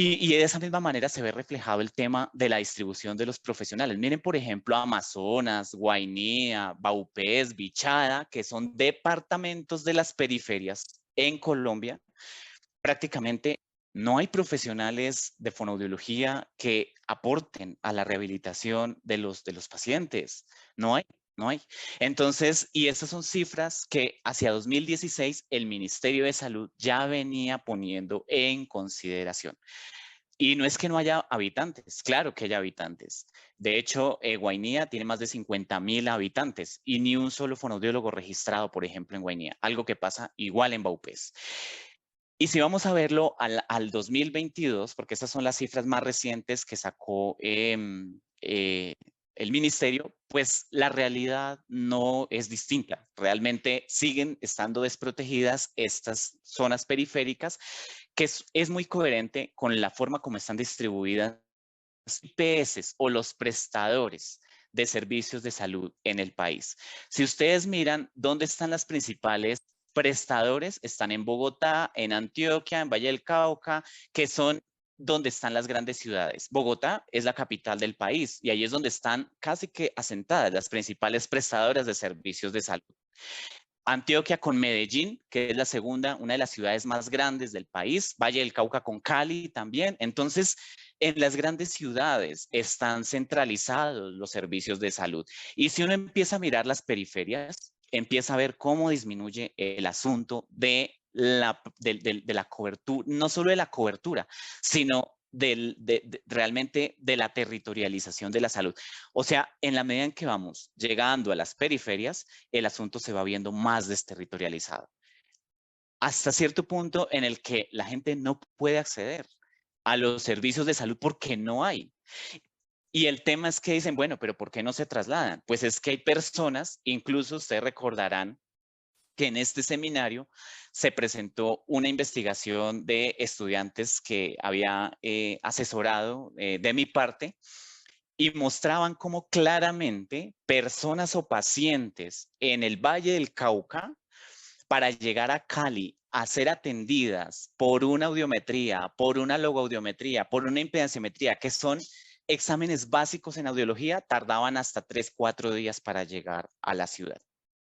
Y de esa misma manera se ve reflejado el tema de la distribución de los profesionales. Miren, por ejemplo, Amazonas, Guainía, Baupés, Bichada, que son departamentos de las periferias en Colombia. Prácticamente no hay profesionales de fonoaudiología que aporten a la rehabilitación de los pacientes. No hay. No hay. Entonces, y estas son cifras que hacia 2016 el Ministerio de Salud ya venía poniendo en consideración. Y no es que no haya habitantes, claro que hay habitantes. De hecho, Guainía tiene más de 50.000 habitantes y ni un solo fonoaudiólogo registrado, por ejemplo, en Guainía, algo que pasa igual en Baupés. Y si vamos a verlo al 2022, porque estas son las cifras más recientes que sacó el ministerio, pues la realidad no es distinta. Realmente siguen estando desprotegidas estas zonas periféricas, que es muy coherente con la forma como están distribuidas las IPS o los prestadores de servicios de salud en el país. Si ustedes miran dónde están las principales prestadores, están en Bogotá, en Antioquia, en Valle del Cauca, que son donde están las grandes ciudades. Bogotá es la capital del país y ahí es donde están casi que asentadas las principales prestadoras de servicios de salud. Antioquia con Medellín, que es la segunda, una de las ciudades más grandes del país, Valle del Cauca con Cali también. Entonces, en las grandes ciudades están centralizados los servicios de salud. Y si uno empieza a mirar las periferias, empieza a ver cómo disminuye el asunto de la cobertura, no solo de la cobertura, sino realmente de la territorialización de la salud. O sea, en la medida en que vamos llegando a las periferias, el asunto se va viendo más desterritorializado. Hasta cierto punto en el que la gente no puede acceder a los servicios de salud porque no hay. Y el tema es que dicen, bueno, pero ¿por qué no se trasladan? Pues es que hay personas, incluso ustedes recordarán que en este seminario se presentó una investigación de estudiantes que había asesorado de mi parte y mostraban cómo claramente personas o pacientes en el Valle del Cauca, para llegar a Cali a ser atendidas por una audiometría, por una logoaudiometría, por una impedanciometría, que son exámenes básicos en audiología, tardaban hasta 3, 4 días para llegar a la ciudad.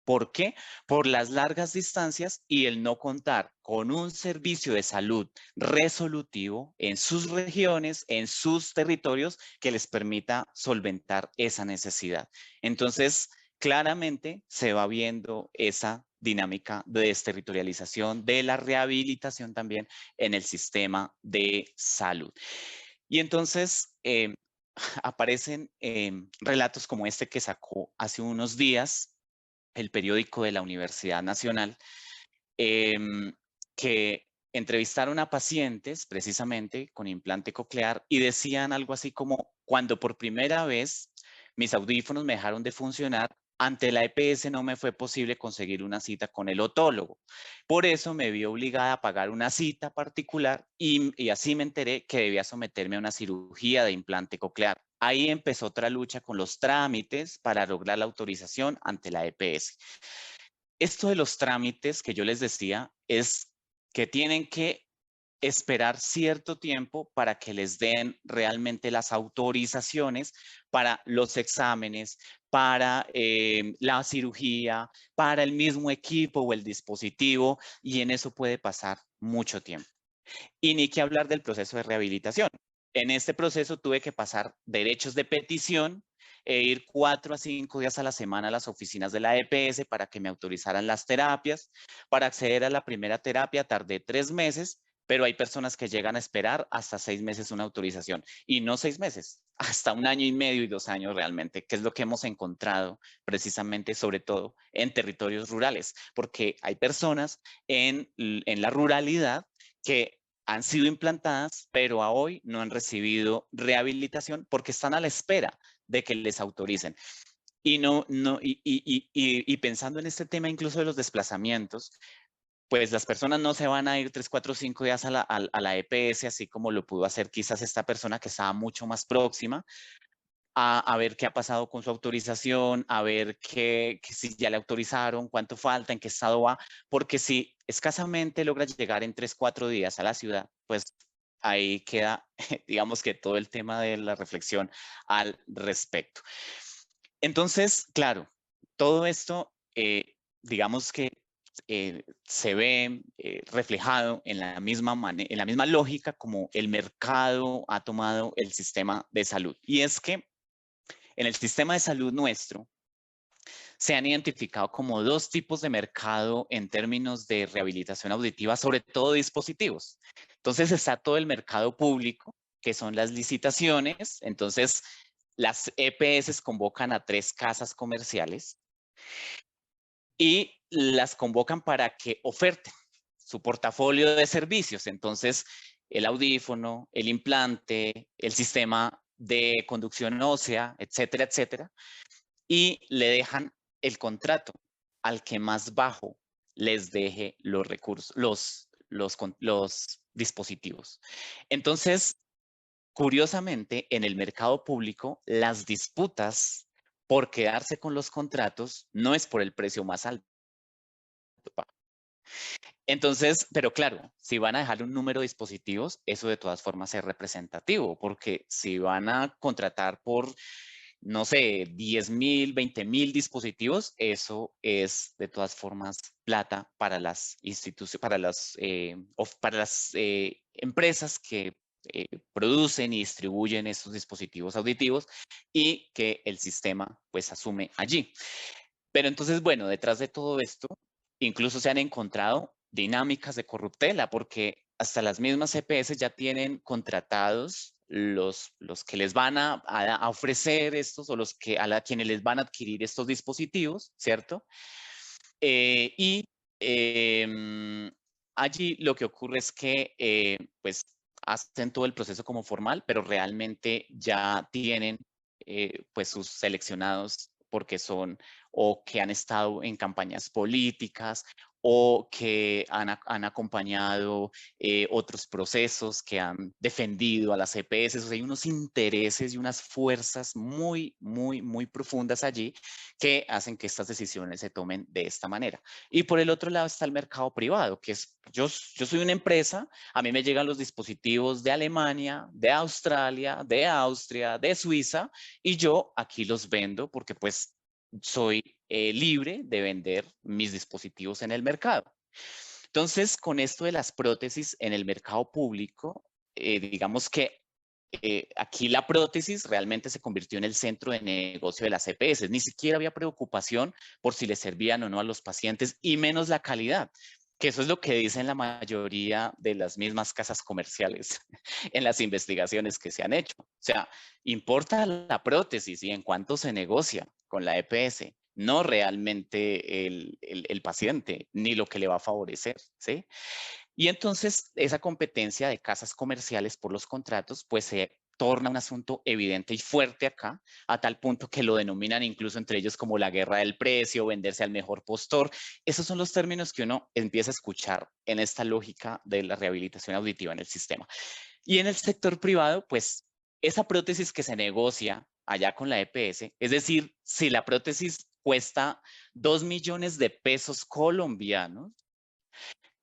¿Por qué? Por las largas distancias y el no contar con un servicio de salud resolutivo en sus regiones, en sus territorios, que les permita solventar esa necesidad. Entonces, claramente se va viendo esa dinámica de desterritorialización, de la rehabilitación también en el sistema de salud. Y entonces aparecen relatos como este que sacó hace unos días el periódico de la Universidad Nacional, que entrevistaron a pacientes precisamente con implante coclear y decían algo así como, cuando por primera vez mis audífonos me dejaron de funcionar, ante la EPS no me fue posible conseguir una cita con el otólogo. Por eso me vi obligada a pagar una cita particular y así me enteré que debía someterme a una cirugía de implante coclear. Ahí empezó otra lucha con los trámites para lograr la autorización ante la EPS. Esto de los trámites que yo les decía es que tienen que esperar cierto tiempo para que les den realmente las autorizaciones para los exámenes, para la cirugía, para el mismo equipo o el dispositivo, y en eso puede pasar mucho tiempo. Y ni que hablar del proceso de rehabilitación. En este proceso tuve que pasar derechos de petición e ir 4 a 5 días a la semana a las oficinas de la EPS para que me autorizaran las terapias. Para acceder a la primera terapia tardé 3 meses, pero hay personas que llegan a esperar hasta 6 meses una autorización. Y no 6 meses, hasta 1 año y medio y 2 años realmente, que es lo que hemos encontrado precisamente, sobre todo en territorios rurales, porque hay personas en la ruralidad que han sido implantadas, pero a hoy no han recibido rehabilitación porque están a la espera de que les autoricen. Y pensando en este tema incluso de los desplazamientos, pues las personas no se van a ir 3, 4, 5 días a la EPS, así como lo pudo hacer quizás esta persona que estaba mucho más próxima, a ver qué ha pasado con su autorización, a ver que si ya le autorizaron, cuánto falta, en qué estado va, porque si escasamente logra llegar en 3, 4 días a la ciudad, pues ahí queda, digamos que todo el tema de la reflexión al respecto. Entonces, claro, todo esto, digamos que se ve reflejado en la misma lógica como el mercado ha tomado el sistema de salud. Y es que en el sistema de salud nuestro se han identificado como 2 tipos de mercado en términos de rehabilitación auditiva, sobre todo dispositivos. Entonces está todo el mercado público, que son las licitaciones. Entonces las EPS convocan a 3 casas comerciales y las convocan para que oferten su portafolio de servicios. Entonces, el audífono, el implante, el sistema de conducción ósea, etcétera, etcétera, y le dejan el contrato al que más bajo les deje los recursos, los dispositivos. Entonces, curiosamente, en el mercado público, las disputas por quedarse con los contratos no es por el precio más alto. Entonces, pero claro, si van a dejar un número de dispositivos, eso de todas formas es representativo, porque si van a contratar por, no sé, 10,000, 20,000 dispositivos, eso es de todas formas plata para las instituciones, para las empresas que producen y distribuyen estos dispositivos auditivos y que el sistema pues asume allí. Pero entonces, bueno, detrás de todo esto, incluso se han encontrado dinámicas de corruptela, porque hasta las mismas EPS ya tienen contratados los que les van a ofrecer estos o quienes les van a adquirir estos dispositivos, ¿cierto? Y allí lo que ocurre es que pues hacen todo el proceso como formal, pero realmente ya tienen pues sus seleccionados porque son o que han estado en campañas políticas o que han acompañado otros procesos, que han defendido a las EPS. O sea, hay unos intereses y unas fuerzas muy, muy, muy profundas allí que hacen que estas decisiones se tomen de esta manera. Y por el otro lado está el mercado privado, que es, yo soy una empresa, a mí me llegan los dispositivos de Alemania, de Australia, de Austria, de Suiza, y yo aquí los vendo porque pues soy libre de vender mis dispositivos en el mercado. Entonces, con esto de las prótesis en el mercado público, digamos que aquí la prótesis realmente se convirtió en el centro de negocio de las EPS. Ni siquiera había preocupación por si les servían o no a los pacientes y menos la calidad, que eso es lo que dicen la mayoría de las mismas casas comerciales en las investigaciones que se han hecho. O sea, importa la prótesis y en cuánto se negocia con la EPS, no realmente el paciente, ni lo que le va a favorecer, ¿sí? Y entonces esa competencia de casas comerciales por los contratos, pues se torna un asunto evidente y fuerte acá, a tal punto que lo denominan incluso entre ellos como la guerra del precio, venderse al mejor postor. Esos son los términos que uno empieza a escuchar en esta lógica de la rehabilitación auditiva en el sistema. Y en el sector privado, pues esa prótesis que se negocia allá con la EPS, es decir, si la prótesis cuesta 2 millones de pesos colombianos,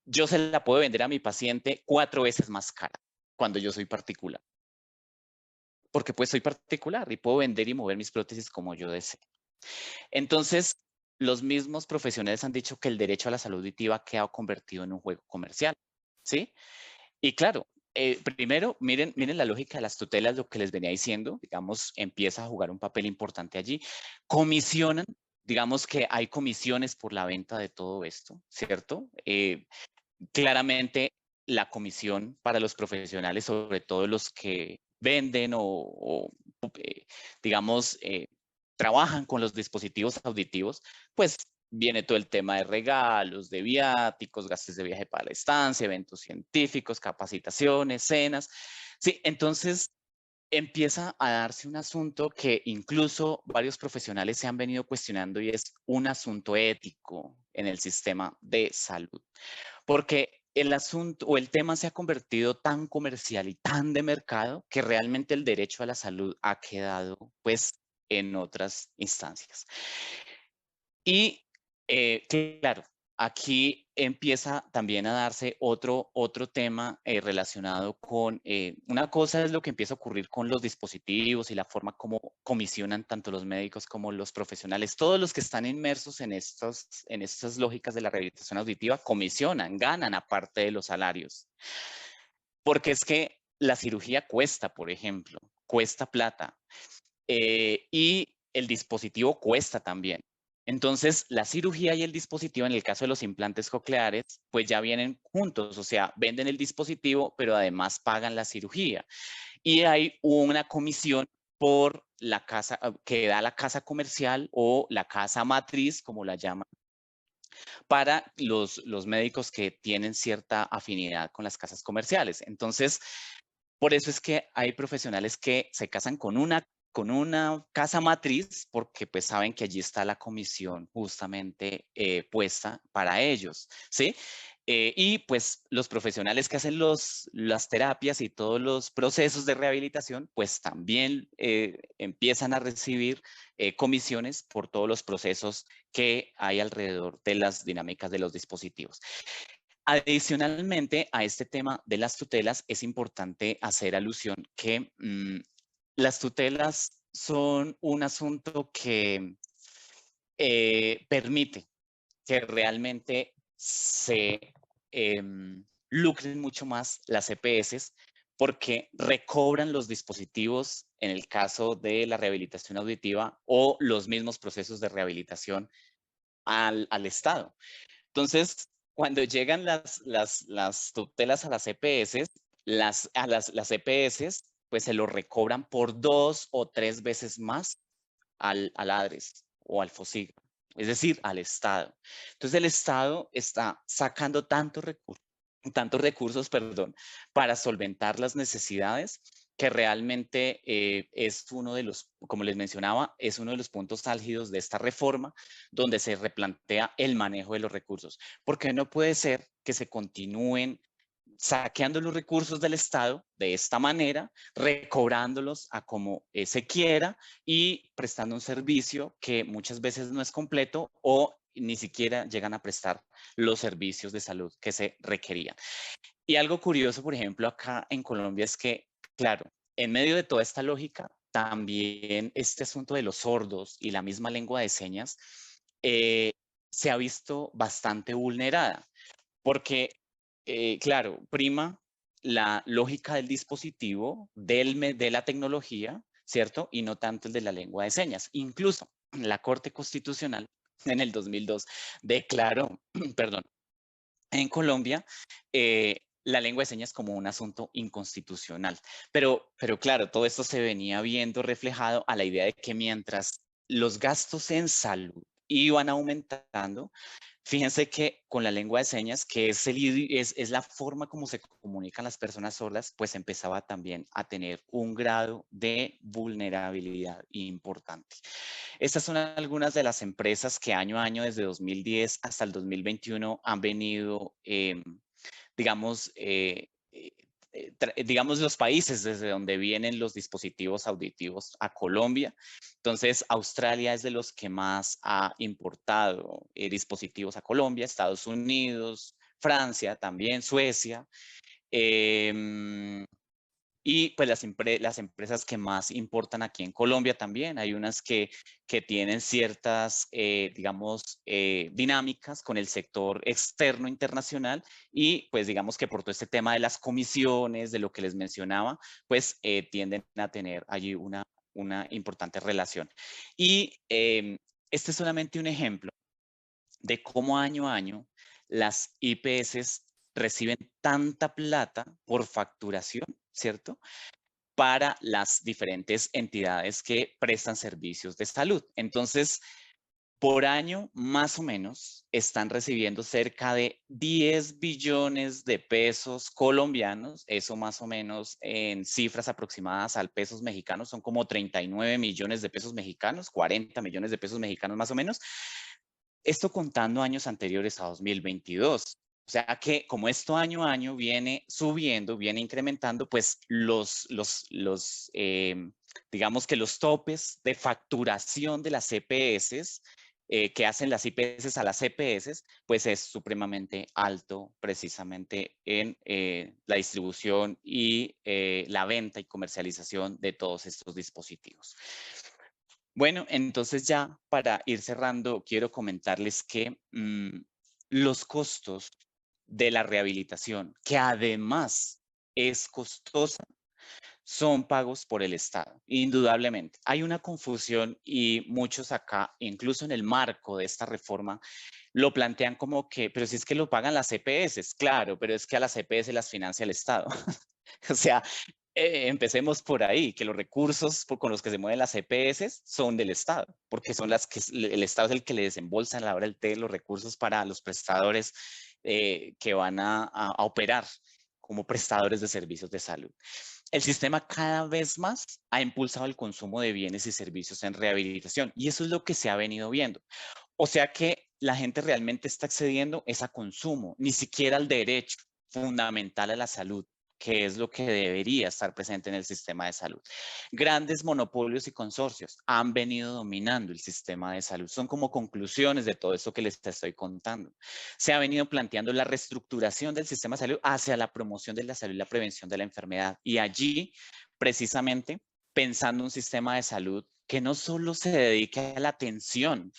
yo se la puedo vender a mi paciente 4 veces más cara cuando yo soy particular. Porque pues soy particular y puedo vender y mover mis prótesis como yo desee. Entonces, los mismos profesionales han dicho que el derecho a la salud auditiva ha quedado convertido en un juego comercial, ¿sí? Y claro, primero, miren la lógica de las tutelas, lo que les venía diciendo, digamos, empieza a jugar un papel importante allí. Comisionan, digamos que hay comisiones por la venta de todo esto, ¿cierto? Claramente la comisión para los profesionales, sobre todo los que venden digamos, trabajan con los dispositivos auditivos, pues viene todo el tema de regalos, de viáticos, gastos de viaje para la estancia, eventos científicos, capacitaciones, cenas. Sí, entonces empieza a darse un asunto que incluso varios profesionales se han venido cuestionando y es un asunto ético en el sistema de salud. Porque el asunto o el tema se ha convertido tan comercial y tan de mercado que realmente el derecho a la salud ha quedado pues en otras instancias. Y claro, aquí empieza también a darse otro tema relacionado con, una cosa es lo que empieza a ocurrir con los dispositivos y la forma como comisionan tanto los médicos como los profesionales. Todos los que están inmersos en estas lógicas de la rehabilitación auditiva comisionan, ganan aparte de los salarios. Porque es que la cirugía cuesta, por ejemplo, cuesta plata. Y el dispositivo cuesta también. Entonces, la cirugía y el dispositivo, en el caso de los implantes cocleares, pues ya vienen juntos, o sea, venden el dispositivo, pero además pagan la cirugía. Y hay una comisión por la casa que da la casa comercial o la casa matriz, como la llaman, para los médicos que tienen cierta afinidad con las casas comerciales. Entonces, por eso es que hay profesionales que se casan con una casa matriz porque pues saben que allí está la comisión justamente puesta para ellos, ¿sí? Y pues los profesionales que hacen las terapias y todos los procesos de rehabilitación, pues también empiezan a recibir comisiones por todos los procesos que hay alrededor de las dinámicas de los dispositivos. Adicionalmente a este tema de las tutelas, es importante hacer alusión que las tutelas son un asunto que permite que realmente se lucren mucho más las EPS porque recobran los dispositivos en el caso de la rehabilitación auditiva o los mismos procesos de rehabilitación al Estado. Entonces, cuando llegan las tutelas a las EPS, las EPS, pues se lo recobran por 2 o 3 veces más al ADRES o al FOSIGA, es decir, al Estado. Entonces, el Estado está sacando tantos recursos, perdón, para solventar las necesidades que realmente es uno de los, como les mencionaba, es uno de los puntos álgidos de esta reforma, donde se replantea el manejo de los recursos. Porque no puede ser que se continúen saqueando los recursos del Estado de esta manera, recobrándolos a como se quiera y prestando un servicio que muchas veces no es completo o ni siquiera llegan a prestar los servicios de salud que se requerían. Y algo curioso, por ejemplo, acá en Colombia es que, claro, en medio de toda esta lógica, también este asunto de los sordos y la misma lengua de señas se ha visto bastante vulnerada, porque, claro, prima la lógica del dispositivo, de la tecnología, ¿cierto? Y no tanto el de la lengua de señas. Incluso la Corte Constitucional en el 2002 declaró, perdón, en Colombia, la lengua de señas como un asunto inconstitucional. Pero claro, todo esto se venía viendo reflejado a la idea de que mientras los gastos en salud iban aumentando, fíjense que con la lengua de señas, que es la forma como se comunican las personas sordas, pues empezaba también a tener un grado de vulnerabilidad importante. Estas son algunas de las empresas que año a año, desde 2010 hasta el 2021, han venido, digamos, digamos, los países desde donde vienen los dispositivos auditivos a Colombia. Entonces, Australia es de los que más ha importado dispositivos a Colombia, Estados Unidos, Francia también, Suecia. Y pues las empresas que más importan aquí en Colombia también, hay unas que tienen ciertas, digamos, dinámicas con el sector externo internacional y pues digamos que por todo este tema de las comisiones, de lo que les mencionaba, pues tienden a tener allí una importante relación. Y este es solamente un ejemplo de cómo año a año las IPS reciben tanta plata por facturación, ¿cierto? Para las diferentes entidades que prestan servicios de salud. Entonces, Por año, más o menos, están recibiendo cerca de 10 billones de pesos colombianos. Eso más o menos en cifras aproximadas al pesos mexicanos son como 39 millones de pesos mexicanos, 40 millones de pesos mexicanos más o menos. Esto contando años anteriores a 2022. O sea que como esto año a año viene subiendo, viene incrementando, pues digamos que los topes de facturación de las EPS que hacen las IPS a las EPS, pues es supremamente alto precisamente en la distribución y la venta y comercialización de todos estos dispositivos. Bueno, entonces ya para ir cerrando, quiero comentarles que los costos de la rehabilitación, que además es costosa, son pagos por el Estado, indudablemente. Hay una confusión y muchos acá, incluso en el marco de esta reforma, lo plantean como que, pero si es que lo pagan las EPS, claro, pero es que a las EPS las financia el Estado. O sea, empecemos por ahí, que los recursos con los que se mueven las EPS son del Estado, porque son las que el Estado es el que le desembolsa a la hora del TED los recursos para los prestadores que van a operar como prestadores de servicios de salud. El sistema cada vez más ha impulsado el consumo de bienes y servicios en rehabilitación y eso es lo que se ha venido viendo. O sea que la gente realmente está accediendo a consumo, ni siquiera al derecho fundamental a la salud, que es lo que debería estar presente en el sistema de salud. Grandes monopolios y consorcios han venido dominando el sistema de salud. Son como conclusiones de todo esto que les estoy contando. Se ha venido planteando la reestructuración del sistema de salud hacia la promoción de la salud y la prevención de la enfermedad. Y allí, precisamente, pensando un sistema de salud que no solo se dedique a la atención,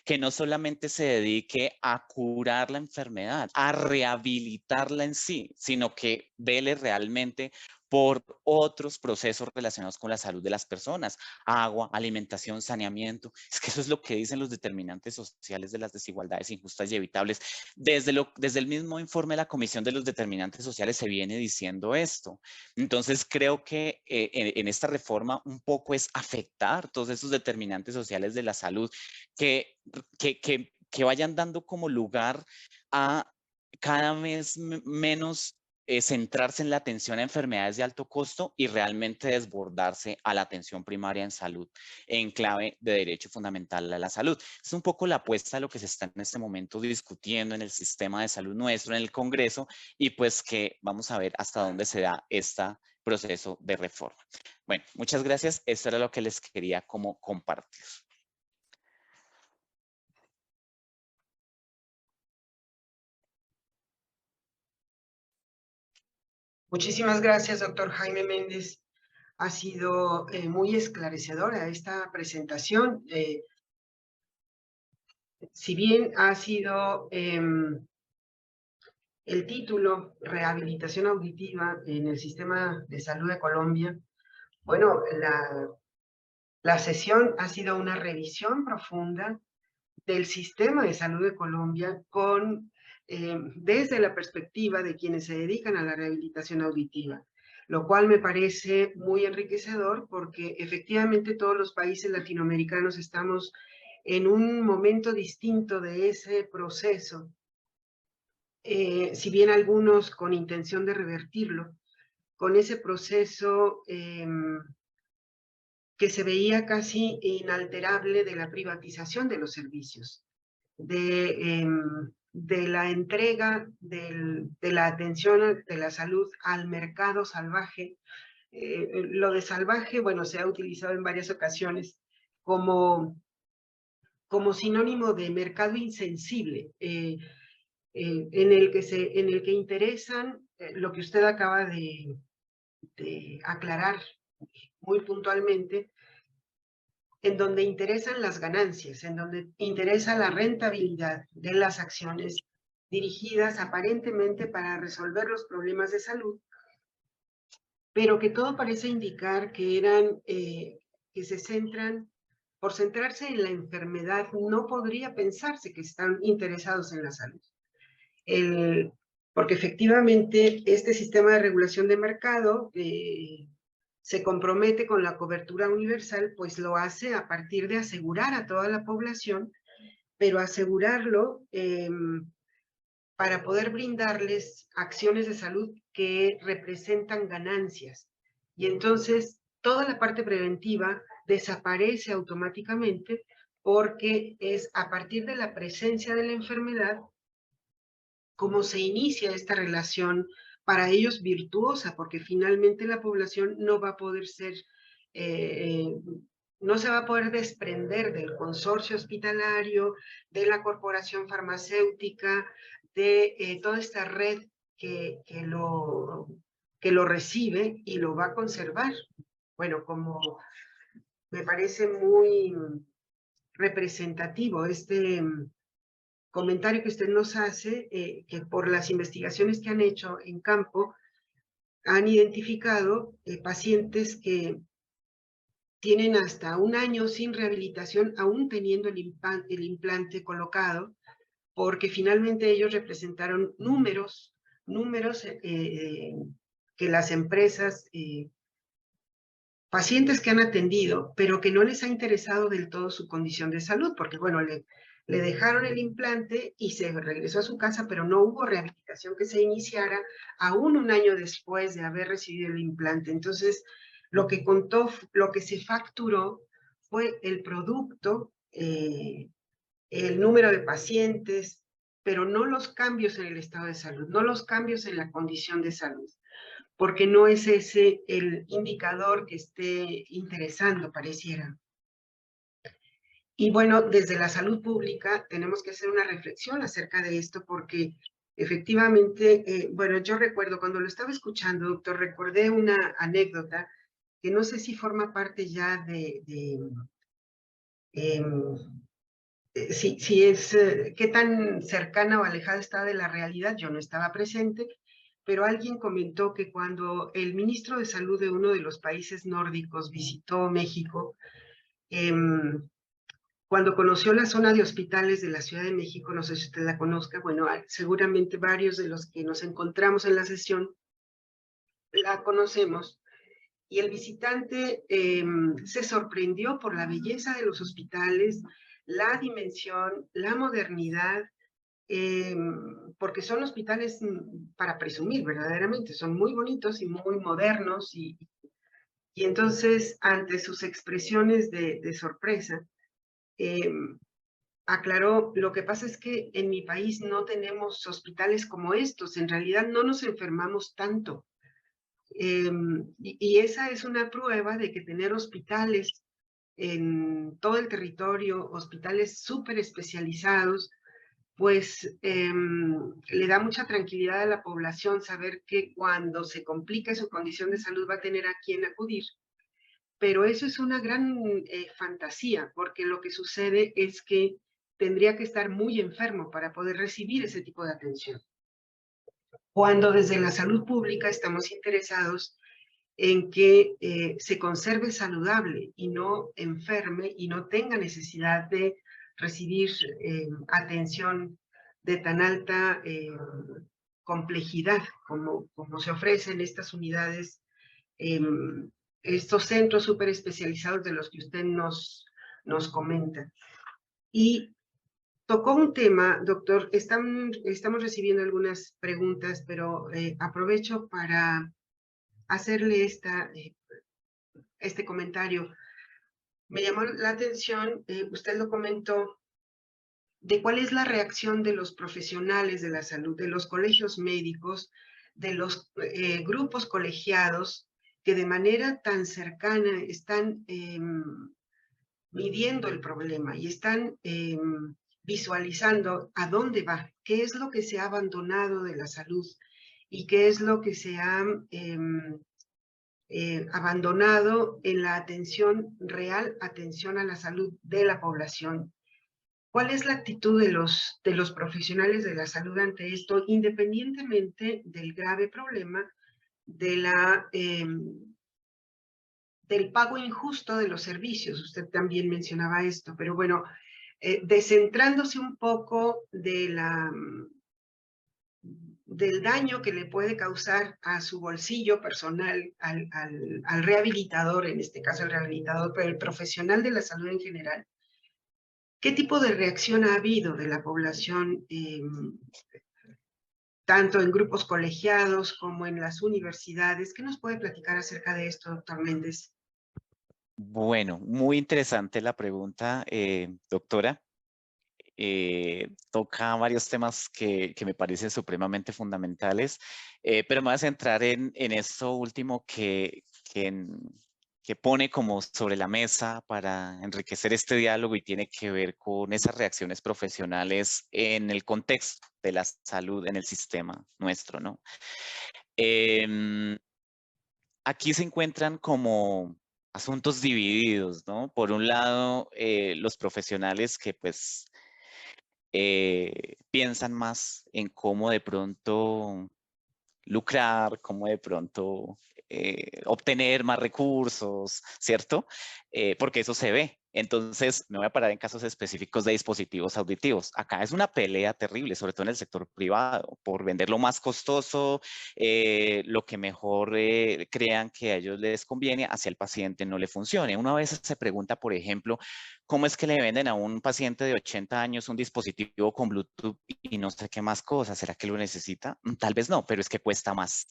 que no solamente se dedique a curar la enfermedad, a rehabilitarla en sí, sino que vele realmente por otros procesos relacionados con la salud de las personas, agua, alimentación, saneamiento. Es que eso es lo que dicen los determinantes sociales de las desigualdades injustas y evitables. Desde el mismo informe de la Comisión de los Determinantes Sociales se viene diciendo esto. Entonces creo que en esta reforma un poco es afectar todos esos determinantes sociales de la salud que vayan dando como lugar a cada vez menos centrarse en la atención a enfermedades de alto costo y realmente desbordarse a la atención primaria en salud en clave de derecho fundamental a la salud. Es un poco la apuesta de lo que se está en este momento discutiendo en el sistema de salud nuestro, en el Congreso, y pues que vamos a ver hasta dónde se da este proceso de reforma. Bueno, muchas gracias. Esto era lo que les quería como compartir. Muchísimas gracias, doctor Jaime Méndez. Ha sido muy esclarecedora esta presentación. Si bien ha sido el título Rehabilitación Auditiva en el Sistema de Salud de Colombia, bueno, la sesión ha sido una revisión profunda del sistema de salud de Colombia desde la perspectiva de quienes se dedican a la rehabilitación auditiva, lo cual me parece muy enriquecedor porque efectivamente todos los países latinoamericanos estamos en un momento distinto de ese proceso, si bien algunos con intención de revertirlo, con ese proceso que se veía casi inalterable de la privatización de los servicios, de la entrega de la atención de la salud al mercado salvaje. Lo de salvaje, bueno, se ha utilizado en varias ocasiones como sinónimo de mercado insensible, en el que interesan lo que usted acaba de aclarar muy puntualmente, en donde interesan las ganancias, en donde interesa la rentabilidad de las acciones dirigidas aparentemente para resolver los problemas de salud, pero que todo parece indicar que que se centran, por centrarse en la enfermedad, no podría pensarse que están interesados en la salud. Porque efectivamente este sistema de regulación de mercado se compromete con la cobertura universal, pues lo hace a partir de asegurar a toda la población pero asegurarlo para poder brindarles acciones de salud que representan ganancias. Y entonces toda la parte preventiva desaparece automáticamente porque es a partir de la presencia de la enfermedad como se inicia esta relación para ellos virtuosa, porque finalmente la población no va a poder ser, no se va a poder desprender del consorcio hospitalario, de la corporación farmacéutica, de toda esta red que lo recibe y lo va a conservar. Bueno, como me parece muy representativo este comentario que usted nos hace, que por las investigaciones que han hecho en campo, han identificado pacientes que tienen hasta 1 año sin rehabilitación, aún teniendo el implante colocado, porque finalmente ellos representaron números que las empresas, pacientes que han atendido, pero que no les ha interesado del todo su condición de salud, porque bueno, le dejaron el implante y se regresó a su casa, pero no hubo rehabilitación que se iniciara aún 1 año después de haber recibido el implante. Entonces, lo que contó, lo que se facturó fue el producto, el número de pacientes, pero no los cambios en el estado de salud, no los cambios en la condición de salud, porque no es ese el indicador que esté interesando, pareciera. Y bueno, desde la salud pública tenemos que hacer una reflexión acerca de esto, porque efectivamente, bueno, yo recuerdo cuando lo estaba escuchando, doctor, recordé una anécdota que no sé si forma parte ya si es, qué tan cercana o alejada está de la realidad. Yo no estaba presente, pero alguien comentó que cuando el ministro de Salud de uno de los países nórdicos visitó México, cuando conoció la zona de hospitales de la Ciudad de México, no sé si usted la conozca, bueno, seguramente varios de los que nos encontramos en la sesión la conocemos, y el visitante se sorprendió por la belleza de los hospitales, la dimensión, la modernidad, porque son hospitales para presumir verdaderamente, son muy bonitos y muy modernos, y entonces ante sus expresiones de sorpresa, aclaró: lo que pasa es que en mi país no tenemos hospitales como estos, en realidad no nos enfermamos tanto. Y esa es una prueba de que tener hospitales en todo el territorio, hospitales súper especializados, pues le da mucha tranquilidad a la población saber que cuando se complica su condición de salud va a tener a quién acudir. Pero eso es una gran fantasía, porque lo que sucede es que tendría que estar muy enfermo para poder recibir ese tipo de atención. Cuando desde la salud pública estamos interesados en que se conserve saludable y no enferme y no tenga necesidad de recibir atención de tan alta complejidad como se ofrece en estas unidades, estos centros súper especializados de los que usted nos comenta. Y tocó un tema, doctor, estamos recibiendo algunas preguntas, pero aprovecho para hacerle este comentario. Me llamó la atención, usted lo comentó, de cuál es la reacción de los profesionales de la salud, de los colegios médicos, de los grupos colegiados, que de manera tan cercana están midiendo el problema y están visualizando a dónde va, qué es lo que se ha abandonado de la salud y qué es lo que se ha abandonado en la atención real, atención a la salud de la población. ¿Cuál es la actitud de los profesionales de la salud ante esto, independientemente del grave problema de del pago injusto de los servicios? Usted también mencionaba esto, pero bueno, descentrándose un poco del daño que le puede causar a su bolsillo personal, al rehabilitador, en este caso el rehabilitador, pero el profesional de la salud en general. ¿Qué tipo de reacción ha habido de la población, tanto en grupos colegiados como en las universidades? ¿Qué nos puede platicar acerca de esto, doctor Méndez? Bueno, muy interesante la pregunta, doctora. Toca varios temas que me parecen supremamente fundamentales, pero me voy a centrar en esto último que pone como sobre la mesa para enriquecer este diálogo y tiene que ver con esas reacciones profesionales en el contexto de la salud en el sistema nuestro, ¿no? Aquí se encuentran como asuntos divididos, ¿no? Por un lado, los profesionales que pues piensan más en cómo de pronto lucrar, cómo de pronto obtener más recursos, ¿cierto? Porque eso se ve. Entonces, me voy a parar en casos específicos de dispositivos auditivos. Acá es una pelea terrible, sobre todo en el sector privado, por vender lo más costoso, lo que mejor crean que a ellos les conviene, hacia el paciente no le funcione. Uno a veces se pregunta, por ejemplo, ¿cómo es que le venden a un paciente de 80 años un dispositivo con Bluetooth y no sé qué más cosas? ¿Será que lo necesita? Tal vez no, pero es que cuesta más.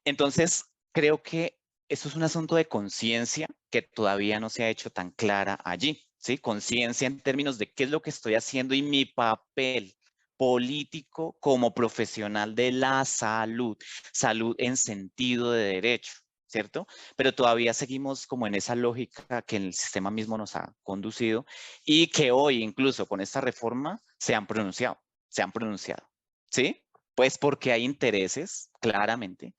Entonces, creo que eso es un asunto de conciencia que todavía no se ha hecho tan clara allí, ¿sí? Conciencia en términos de qué es lo que estoy haciendo y mi papel político como profesional de la salud, salud en sentido de derecho, ¿cierto? Pero todavía seguimos como en esa lógica que el sistema mismo nos ha conducido y que hoy incluso con esta reforma se han pronunciado, ¿sí? Pues porque hay intereses, claramente,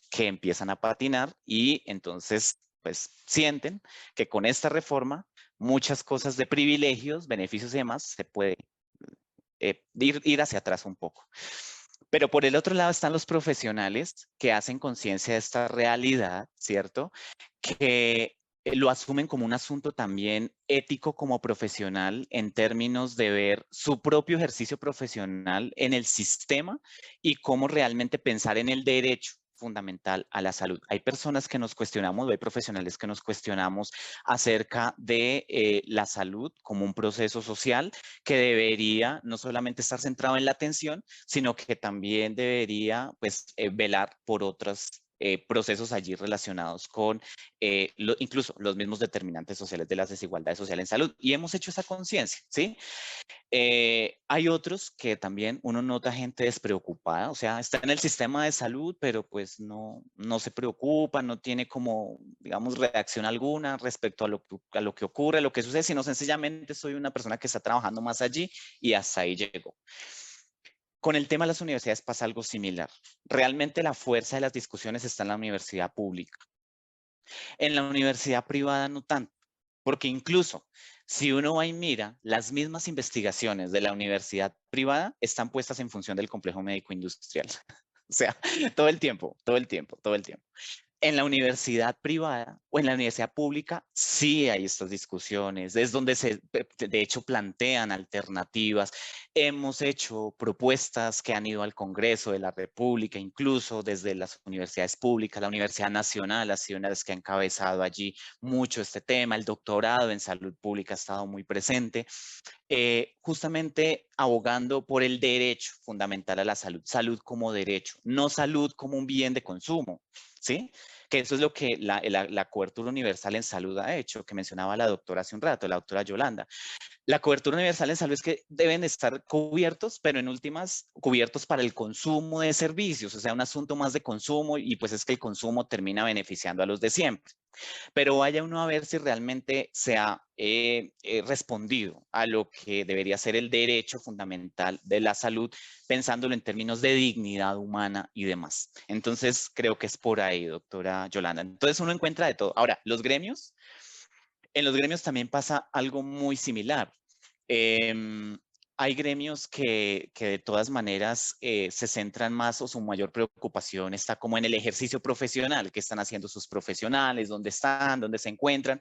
que empiezan a patinar y entonces, pues, sienten que con esta reforma muchas cosas de privilegios, beneficios y demás se puede ir hacia atrás un poco. Pero por el otro lado están los profesionales que hacen conciencia de esta realidad, ¿cierto? Que lo asumen como un asunto también ético como profesional en términos de ver su propio ejercicio profesional en el sistema y cómo realmente pensar en el derecho fundamental a la salud. Hay personas que nos cuestionamos, hay profesionales que nos cuestionamos acerca de la salud como un proceso social que debería no solamente estar centrado en la atención, sino que también debería pues velar por otros procesos allí relacionados con incluso los mismos determinantes sociales de las desigualdades sociales en salud. Y hemos hecho esa conciencia, ¿sí? Hay otros que también uno nota gente despreocupada, o sea, está en el sistema de salud, pero pues no se preocupa, no tiene como, digamos, reacción alguna respecto a lo que ocurre, a lo que sucede, sino sencillamente soy una persona que está trabajando más allí y hasta ahí llegó. Con el tema de las universidades pasa algo similar. Realmente la fuerza de las discusiones está en la universidad pública. En la universidad privada no tanto, porque incluso si uno va y mira, las mismas investigaciones de la universidad privada están puestas en función del complejo médico industrial. O sea, todo el tiempo. En la universidad privada o en la universidad pública sí hay estas discusiones, es donde de hecho plantean alternativas. Hemos hecho propuestas que han ido al Congreso de la República, incluso desde las universidades públicas. La Universidad Nacional ha sido una de las que ha encabezado allí mucho este tema. El doctorado en salud pública ha estado muy presente. Justamente abogando por el derecho fundamental a la salud, salud como derecho, no salud como un bien de consumo, ¿sí? Que eso es lo que la cobertura universal en salud ha hecho, que mencionaba la doctora hace un rato, la doctora Yolanda. La cobertura universal en salud es que deben estar cubiertos, pero en últimas, cubiertos para el consumo de servicios, o sea, un asunto más de consumo y pues es que el consumo termina beneficiando a los de siempre. Pero vaya uno a ver si realmente se ha respondido a lo que debería ser el derecho fundamental de la salud, pensándolo en términos de dignidad humana y demás. Entonces, creo que es por ahí, doctora Yolanda. Entonces, uno encuentra de todo. Ahora, los gremios, en los gremios también pasa algo muy similar. Hay gremios que de todas maneras se centran más o su mayor preocupación está como en el ejercicio profesional, qué están haciendo sus profesionales, dónde están, dónde se encuentran,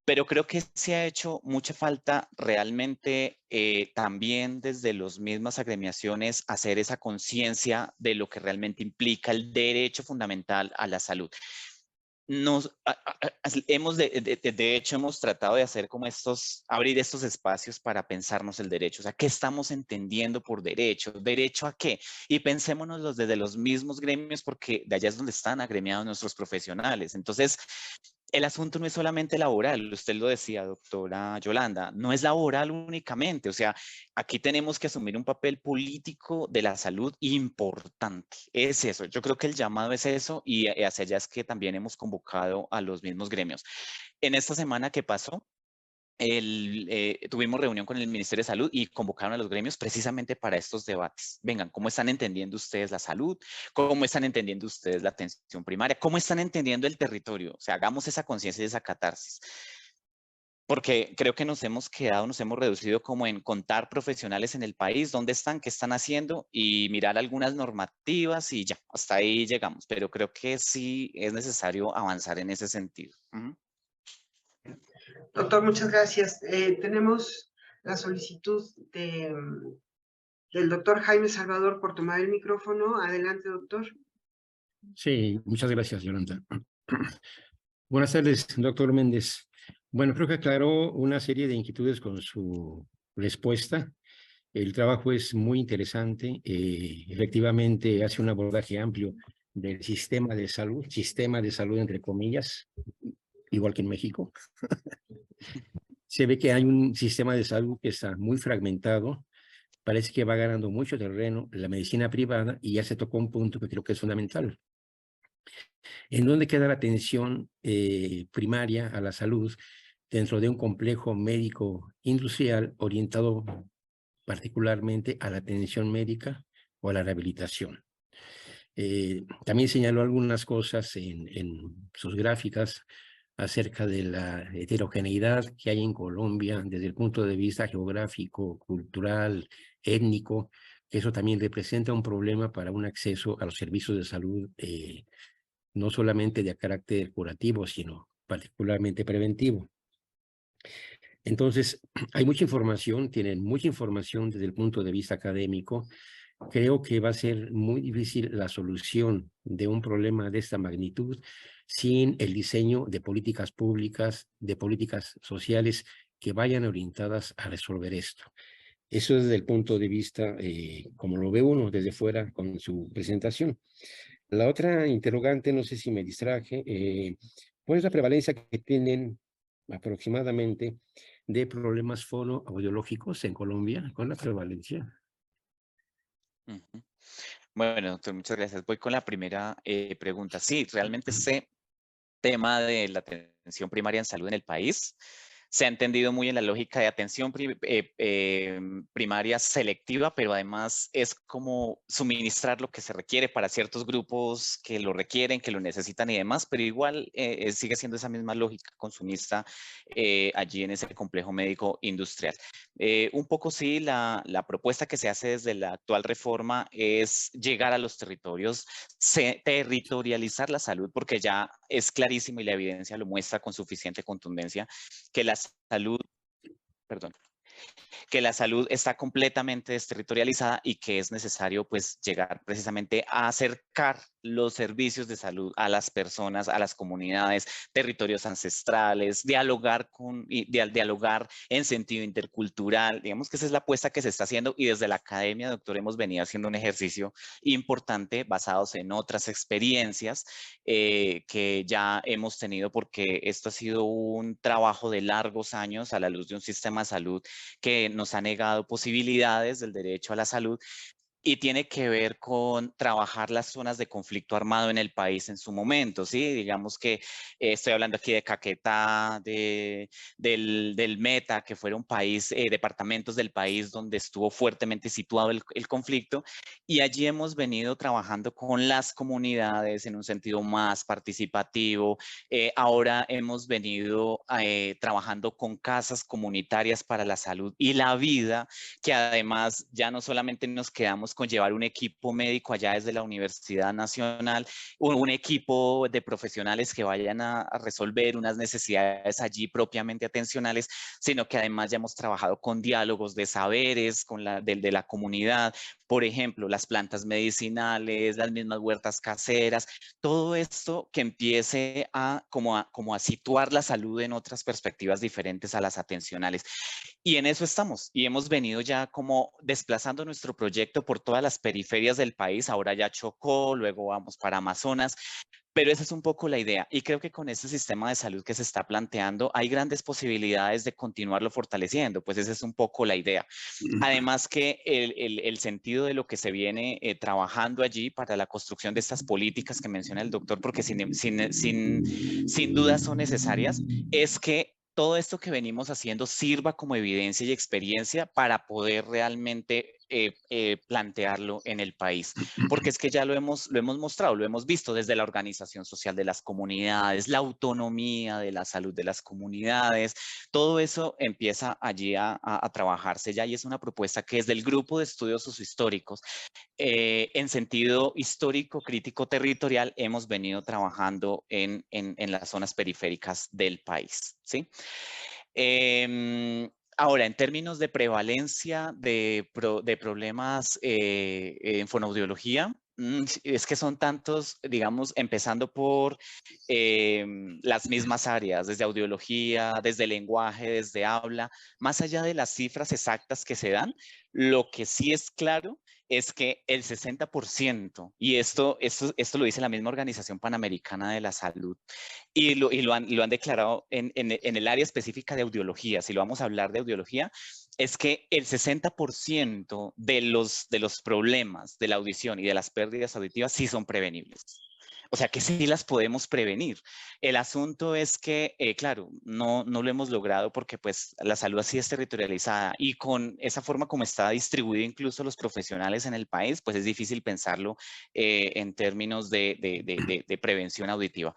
pero creo que se ha hecho mucha falta realmente también desde las mismas agremiaciones hacer esa conciencia de lo que realmente implica el derecho fundamental a la salud. de hecho, hemos tratado de hacer como abrir estos espacios para pensarnos el derecho. O sea, ¿qué estamos entendiendo por derecho? ¿Derecho a qué? Y pensémonos desde los mismos gremios, porque de allá es donde están agremiados nuestros profesionales. Entonces, el asunto no es solamente laboral, usted lo decía, doctora Yolanda, no es laboral únicamente, o sea, aquí tenemos que asumir un papel político de la salud importante, es eso, yo creo que el llamado es eso y hacia allá es que también hemos convocado a los mismos gremios. En esta semana que pasó, tuvimos reunión con el Ministerio de Salud y convocaron a los gremios precisamente para estos debates. Vengan, ¿cómo están entendiendo ustedes la salud? ¿Cómo están entendiendo ustedes la atención primaria? ¿Cómo están entendiendo el territorio? O sea, hagamos esa conciencia y esa catarsis. Porque creo que nos hemos reducido como en contar profesionales en el país, dónde están, qué están haciendo y mirar algunas normativas y ya, hasta ahí llegamos. Pero creo que sí es necesario avanzar en ese sentido. Doctor, muchas gracias. Tenemos la solicitud del doctor Jaime Salvador por tomar el micrófono. Adelante, doctor. Sí, muchas gracias, Yolanda. Buenas tardes, doctor Méndez. Bueno, creo que aclaró una serie de inquietudes con su respuesta. El trabajo es muy interesante. Efectivamente, hace un abordaje amplio del sistema de salud entre comillas, igual que en México. Se ve que hay un sistema de salud que está muy fragmentado. Parece que va ganando mucho terreno la medicina privada y ya se tocó un punto que creo que es fundamental. ¿En dónde queda la atención primaria a la salud dentro de un complejo médico industrial orientado particularmente a la atención médica o a la rehabilitación? También señaló algunas cosas en sus gráficas acerca de la heterogeneidad que hay en Colombia desde el punto de vista geográfico, cultural, étnico, que eso también representa un problema para un acceso a los servicios de salud no solamente de carácter curativo, sino particularmente preventivo. Entonces, hay mucha información, tienen mucha información desde el punto de vista académico. Creo que va a ser muy difícil la solución de un problema de esta magnitud sin el diseño de políticas públicas, de políticas sociales que vayan orientadas a resolver esto. Eso es desde el punto de vista, como lo ve uno desde fuera con su presentación. La otra interrogante, no sé si me distraje, ¿cuál es la prevalencia que tienen aproximadamente de problemas fonoaudiológicos en Colombia? ¿Cuál es la prevalencia? Bueno, doctor, muchas gracias. Voy con la primera pregunta. Sí, realmente ese tema de la atención primaria en salud en el país se ha entendido muy en la lógica de atención primaria selectiva, pero además es como suministrar lo que se requiere para ciertos grupos que lo requieren, que lo necesitan y demás, pero igual sigue siendo esa misma lógica consumista allí en ese complejo médico industrial. Un poco sí, la propuesta que se hace desde la actual reforma es llegar a los territorios, territorializar la salud, porque ya es clarísimo y la evidencia lo muestra con suficiente contundencia que la salud, perdón, que la salud está completamente desterritorializada y que es necesario pues llegar precisamente a acercar los servicios de salud a las personas, a las comunidades, territorios ancestrales, dialogar en sentido intercultural. Digamos que esa es la apuesta que se está haciendo y desde la academia, doctor, hemos venido haciendo un ejercicio importante basados en otras experiencias que ya hemos tenido, porque esto ha sido un trabajo de largos años a la luz de un sistema de salud que nos ha negado posibilidades del derecho a la salud y tiene que ver con trabajar las zonas de conflicto armado en el país en su momento, ¿sí? Digamos que estoy hablando aquí de Caquetá, del Meta, que fueron departamentos del país donde estuvo fuertemente situado el conflicto, y allí hemos venido trabajando con las comunidades en un sentido más participativo. Ahora hemos venido trabajando con casas comunitarias para la salud y la vida, que además ya no solamente nos quedamos podemos conllevar un equipo médico allá desde la Universidad Nacional, un equipo de profesionales que vayan a resolver unas necesidades allí propiamente atencionales, sino que además ya hemos trabajado con diálogos de saberes, con de la comunidad, por ejemplo, las plantas medicinales, las mismas huertas caseras, todo esto que empiece como a situar la salud en otras perspectivas diferentes a las atencionales. Y en eso estamos, y hemos venido ya como desplazando nuestro proyecto por todas las periferias del país, ahora ya Chocó, luego vamos para Amazonas, pero esa es un poco la idea. Y creo que con este sistema de salud que se está planteando, hay grandes posibilidades de continuarlo fortaleciendo, pues esa es un poco la idea. Además que el sentido de lo que se viene trabajando allí para la construcción de estas políticas que menciona el doctor, porque sin duda son necesarias, es que todo esto que venimos haciendo sirva como evidencia y experiencia para poder realmente plantearlo en el país. Porque es que ya lo hemos mostrado, lo hemos visto desde la organización social de las comunidades, la autonomía de la salud de las comunidades, todo eso empieza allí a trabajarse ya y es una propuesta que es del Grupo de Estudios Sociohistóricos. En sentido histórico, crítico, territorial, hemos venido trabajando en las zonas periféricas del país, ¿sí? Ahora, en términos de prevalencia de problemas en fonoaudiología, es que son tantos, digamos, empezando por las mismas áreas, desde audiología, desde lenguaje, desde habla, más allá de las cifras exactas que se dan, lo que sí es claro es que el 60%, y esto lo dice la misma Organización Panamericana de la Salud, y lo han declarado en el área específica de audiología, si lo vamos a hablar de audiología, es que el 60% de los problemas de la audición y de las pérdidas auditivas sí son prevenibles. O sea que sí las podemos prevenir. El asunto es que, claro, no lo hemos logrado porque pues la salud así es territorializada y con esa forma como está distribuido incluso los profesionales en el país, pues es difícil pensarlo en términos de prevención auditiva.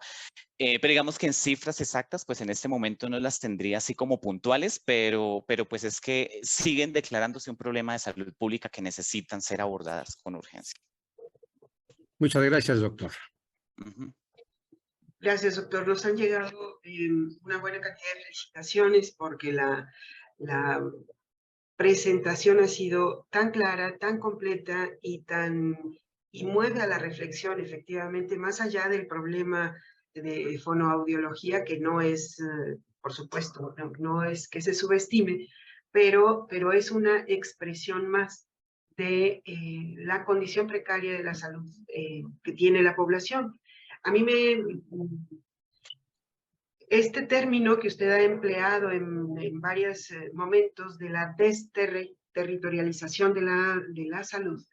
Pero digamos que en cifras exactas, pues en este momento no las tendría así como puntuales, pero pues es que siguen declarándose un problema de salud pública que necesitan ser abordadas con urgencia. Muchas gracias, doctor. Uh-huh. Gracias, doctor. Nos han llegado una buena cantidad de felicitaciones porque la presentación ha sido tan clara, tan completa y mueve a la reflexión, efectivamente, más allá del problema de fonoaudiología, que no es, por supuesto, no es que se subestime, pero es una expresión más de la condición precaria de la salud que tiene la población. A mí este término que usted ha empleado en varios momentos de la desterritorialización de la salud,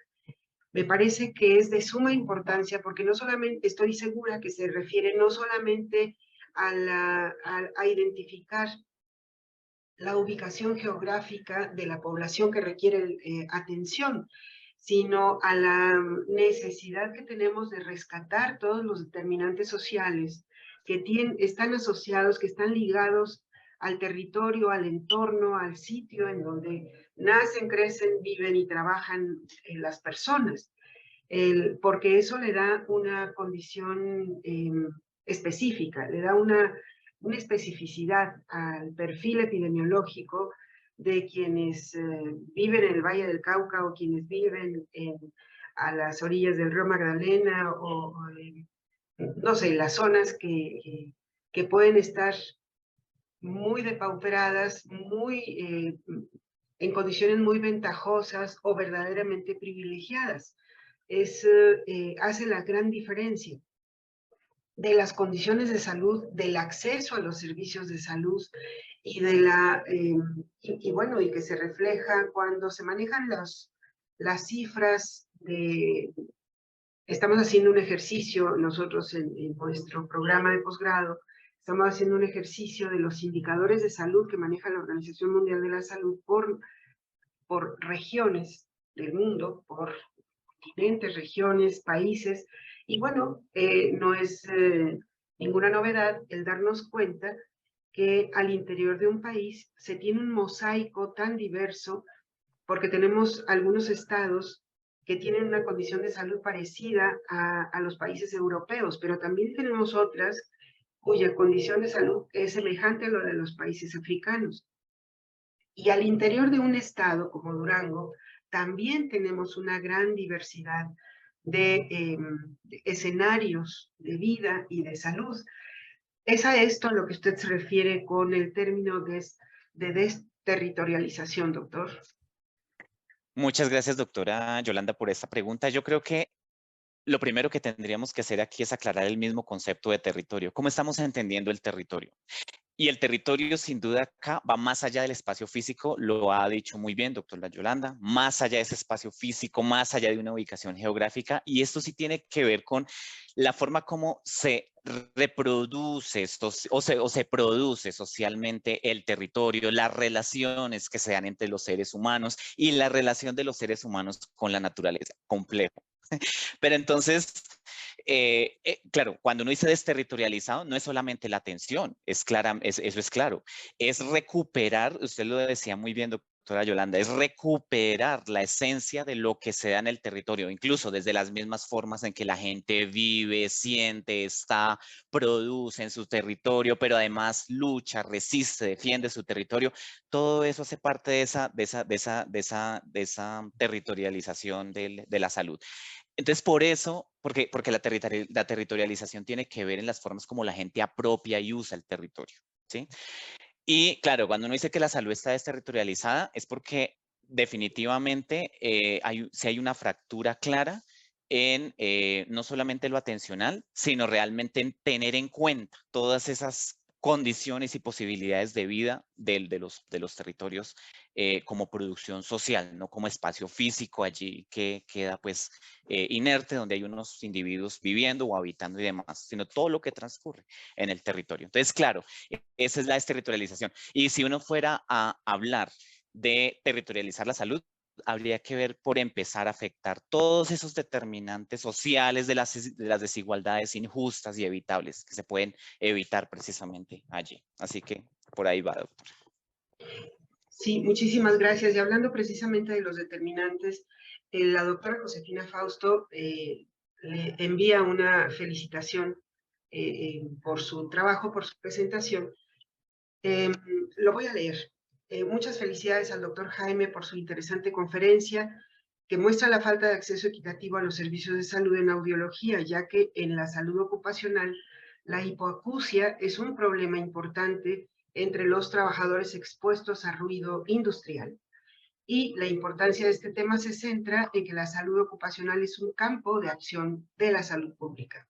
me parece que es de suma importancia porque no solamente, estoy segura que se refiere no solamente a identificar la ubicación geográfica de la población que requiere atención, sino a la necesidad que tenemos de rescatar todos los determinantes sociales que están asociados, que están ligados al territorio, al entorno, al sitio en donde nacen, crecen, viven y trabajan las personas. Porque eso le da una condición específica, le da una especificidad al perfil epidemiológico de quienes viven en el Valle del Cauca o quienes viven a las orillas del río Magdalena o no sé, las zonas que pueden estar muy depauperadas, en condiciones muy ventajosas o verdaderamente privilegiadas. Hace la gran diferencia de las condiciones de salud, del acceso a los servicios de salud y bueno, y que se refleja cuando se manejan las cifras estamos haciendo un ejercicio, nosotros en nuestro programa de posgrado, estamos haciendo un ejercicio de los indicadores de salud que maneja la Organización Mundial de la Salud por regiones del mundo, por continentes, regiones, países, y bueno, no es ninguna novedad el darnos cuenta que al interior de un país se tiene un mosaico tan diverso, porque tenemos algunos estados que tienen una condición de salud parecida a los países europeos, pero también tenemos otras cuya condición de salud es semejante a lo de los países africanos. Y al interior de un estado como Durango, también tenemos una gran diversidad de escenarios de vida y de salud. ¿Es a esto a lo que usted se refiere con el término de desterritorialización, doctor? Muchas gracias, doctora Yolanda, por esta pregunta. Yo creo que lo primero que tendríamos que hacer aquí es aclarar el mismo concepto de territorio. ¿Cómo estamos entendiendo el territorio? Y el territorio, sin duda, acá va más allá del espacio físico, lo ha dicho muy bien, doctora Yolanda, más allá de ese espacio físico, más allá de una ubicación geográfica, y esto sí tiene que ver con la forma como se reproduce o se produce socialmente el territorio, las relaciones que se dan entre los seres humanos y la relación de los seres humanos con la naturaleza. Complejo. Pero entonces, claro, cuando uno dice desterritorializado, no es solamente la atención, eso es claro, es recuperar, usted lo decía muy bien, doctora Yolanda, es recuperar la esencia de lo que se da en el territorio, incluso desde las mismas formas en que la gente vive, siente, está, produce en su territorio, pero además lucha, resiste, defiende su territorio. Todo eso hace parte de esa territorialización de la salud. Entonces, por eso, porque la territorialización tiene que ver en las formas como la gente apropia y usa el territorio, ¿sí? Y claro, cuando uno dice que la salud está desterritorializada, es porque definitivamente si hay una fractura clara en no solamente lo atencional, sino realmente en tener en cuenta todas esas condiciones y posibilidades de vida de los territorios como producción social, no como espacio físico allí que queda pues inerte, donde hay unos individuos viviendo o habitando y demás, sino todo lo que transcurre en el territorio. Entonces, claro, esa es la desterritorialización. Y si uno fuera a hablar de territorializar la salud, habría que ver por empezar a afectar todos esos determinantes sociales de las desigualdades injustas y evitables que se pueden evitar precisamente allí. Así que por ahí va, doctor. Sí, muchísimas gracias. Y hablando precisamente de los determinantes, la doctora Josefina Fausto le envía una felicitación por su trabajo, por su presentación. Lo voy a leer. Muchas felicidades al doctor Jaime por su interesante conferencia que muestra la falta de acceso equitativo a los servicios de salud en audiología, ya que en la salud ocupacional la hipoacusia es un problema importante entre los trabajadores expuestos a ruido industrial. Y la importancia de este tema se centra en que la salud ocupacional es un campo de acción de la salud pública.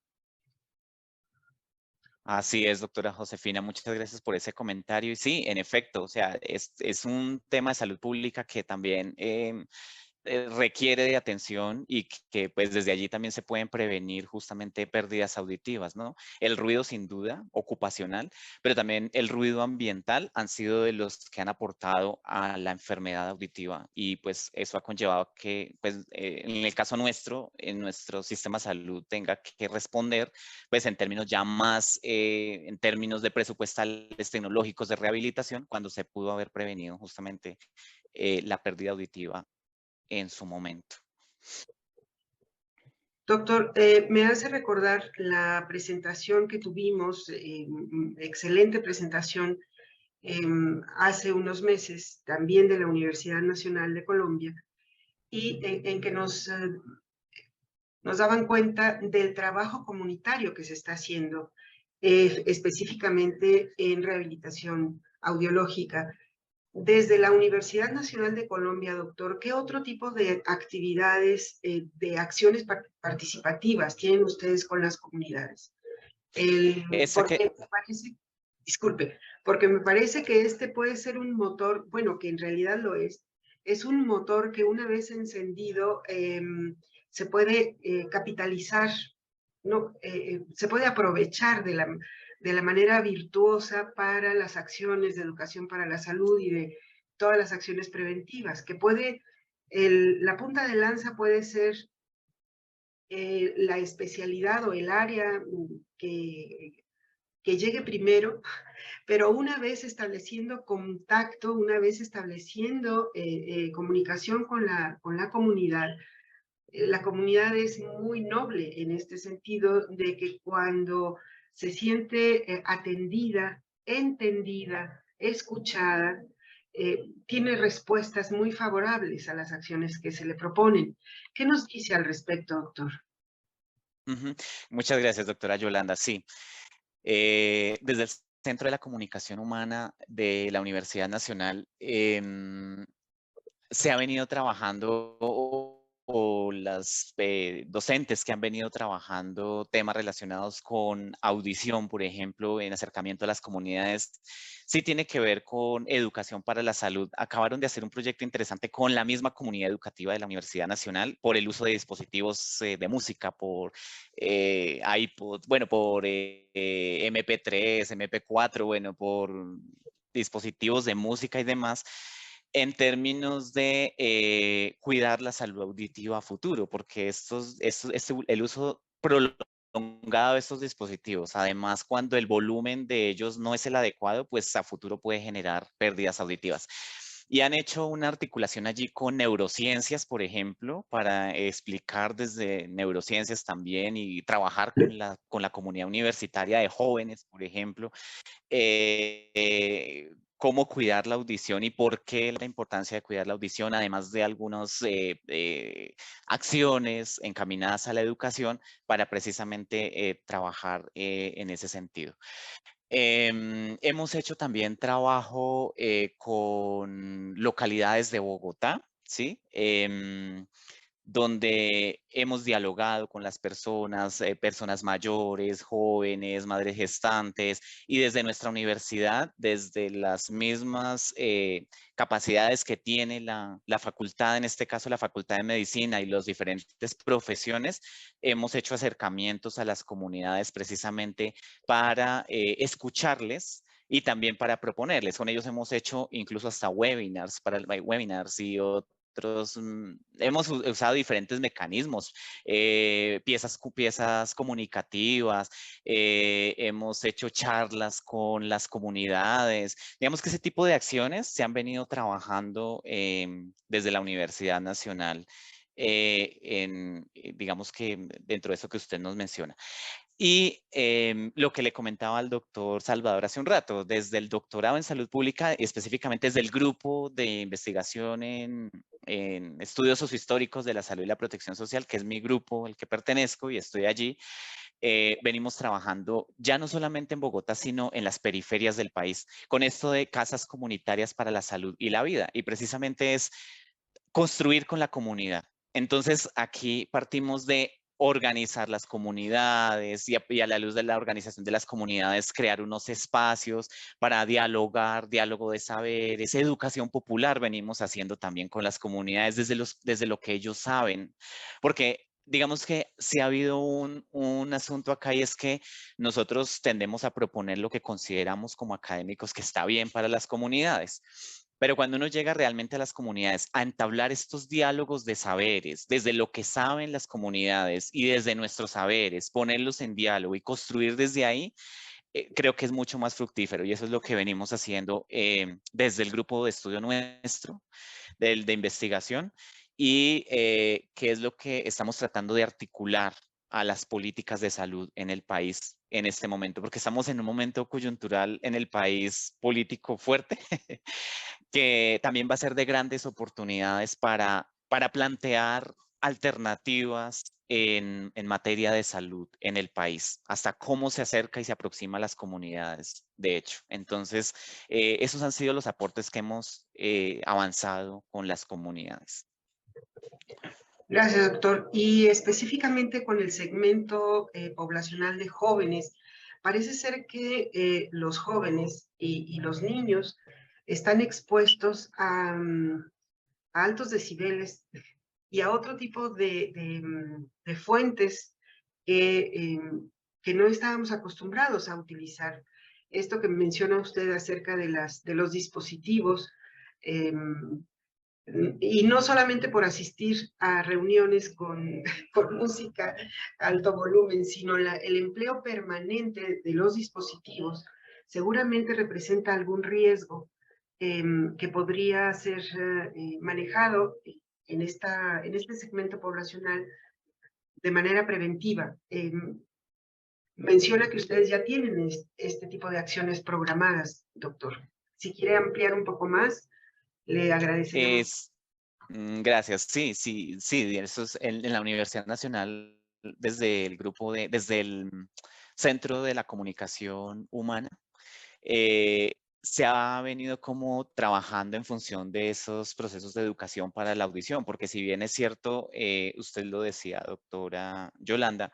Así es, doctora Josefina, muchas gracias por ese comentario. Y sí, en efecto, o sea, es un tema de salud pública que también requiere de atención y que pues desde allí también se pueden prevenir justamente pérdidas auditivas, ¿no? El ruido sin duda ocupacional, pero también el ruido ambiental han sido de los que han aportado a la enfermedad auditiva y pues eso ha conllevado que pues en el caso nuestro, en nuestro sistema de salud tenga que responder pues en términos ya más, en términos de presupuestales tecnológicos de rehabilitación, cuando se pudo haber prevenido justamente la pérdida auditiva en su momento. Doctor, me hace recordar la presentación que tuvimos, excelente presentación, hace unos meses, también de la Universidad Nacional de Colombia, y en que nos daban cuenta del trabajo comunitario que se está haciendo, específicamente en rehabilitación audiológica. Desde la Universidad Nacional de Colombia, doctor, ¿qué otro tipo de actividades, de acciones participativas tienen ustedes con las comunidades? Porque me parece, disculpe, porque me parece que este puede ser un motor, bueno, que en realidad lo es un motor que una vez encendido se puede capitalizar, ¿no? Se puede aprovechar de la manera virtuosa para las acciones de educación para la salud y de todas las acciones preventivas, que puede, la punta de lanza puede ser la especialidad o el área que llegue primero, pero una vez estableciendo contacto, una vez estableciendo comunicación con la comunidad, La comunidad es muy noble en este sentido de que cuando se siente atendida, entendida, escuchada, tiene respuestas muy favorables a las acciones que se le proponen. ¿Qué nos dice al respecto, doctor? Muchas gracias, doctora Yolanda. Sí, desde el Centro de la Comunicación Humana de la Universidad Nacional se ha venido trabajando, o las docentes que han venido trabajando temas relacionados con audición, por ejemplo, en acercamiento a las comunidades, sí tiene que ver con educación para la salud. Acabaron de hacer un proyecto interesante con la misma comunidad educativa de la Universidad Nacional por el uso de dispositivos de música, por iPod, bueno, por MP3, MP4, bueno, por dispositivos de música y demás, en términos de cuidar la salud auditiva a futuro, porque el uso prolongado de estos dispositivos, además cuando el volumen de ellos no es el adecuado, pues a futuro puede generar pérdidas auditivas. Y han hecho una articulación allí con neurociencias, por ejemplo, para explicar desde neurociencias también y trabajar con la comunidad universitaria de jóvenes, por ejemplo, cómo cuidar la audición y por qué la importancia de cuidar la audición, además de algunas acciones encaminadas a la educación para precisamente trabajar en ese sentido. Hemos hecho también trabajo con localidades de Bogotá, ¿sí? Donde hemos dialogado con las personas, personas mayores, jóvenes, madres gestantes, y desde nuestra universidad, desde las mismas capacidades que tiene la facultad, en este caso la Facultad de Medicina y las diferentes profesiones, hemos hecho acercamientos a las comunidades precisamente para escucharles y también para proponerles. Con ellos hemos hecho incluso hasta webinars, y hemos usado diferentes mecanismos, piezas comunicativas, hemos hecho charlas con las comunidades. Digamos que ese tipo de acciones se han venido trabajando desde la Universidad Nacional, digamos que dentro de eso que usted nos menciona. Y lo que le comentaba al doctor Salvador hace un rato, desde el doctorado en salud pública, específicamente desde el grupo de investigación en estudios sociohistóricos de la salud y la protección social, que es mi grupo, el que pertenezco y estoy allí, venimos trabajando ya no solamente en Bogotá, sino en las periferias del país, con esto de casas comunitarias para la salud y la vida. Y precisamente es construir con la comunidad. Entonces, aquí partimos de organizar las comunidades y a la luz de la organización de las comunidades, crear unos espacios para dialogar, diálogo de saberes, educación popular venimos haciendo también con las comunidades desde lo que ellos saben. Porque digamos que si ha habido un asunto acá, y es que nosotros tendemos a proponer lo que consideramos como académicos que está bien para las comunidades. Pero cuando uno llega realmente a las comunidades a entablar estos diálogos de saberes, desde lo que saben las comunidades y desde nuestros saberes, ponerlos en diálogo y construir desde ahí, creo que es mucho más fructífero, y eso es lo que venimos haciendo desde el grupo de estudio nuestro, de investigación, y que es lo que estamos tratando de articular a las políticas de salud en el país en este momento, porque estamos en un momento coyuntural en el país político fuerte, que también va a ser de grandes oportunidades para plantear alternativas en materia de salud en el país, hasta cómo se acerca y se aproxima a las comunidades, de hecho. Entonces, esos han sido los aportes que hemos avanzado con las comunidades. Gracias, doctor. Y específicamente con el segmento poblacional de jóvenes, parece ser que los jóvenes y los niños están expuestos a altos decibeles y a otro tipo de fuentes que no estábamos acostumbrados a utilizar. Esto que menciona usted acerca de los dispositivos, y no solamente por asistir a reuniones con música a alto volumen, sino el empleo permanente de los dispositivos seguramente representa algún riesgo que podría ser manejado en este segmento poblacional de manera preventiva. Menciona que ustedes ya tienen este tipo de acciones programadas, doctor. Si quiere ampliar un poco más, le agradeceríamos. Gracias. Sí, eso es en la Universidad Nacional, desde el Centro de la Comunicación Humana, se ha venido como trabajando en función de esos procesos de educación para la audición, porque si bien es cierto, usted lo decía, doctora Yolanda,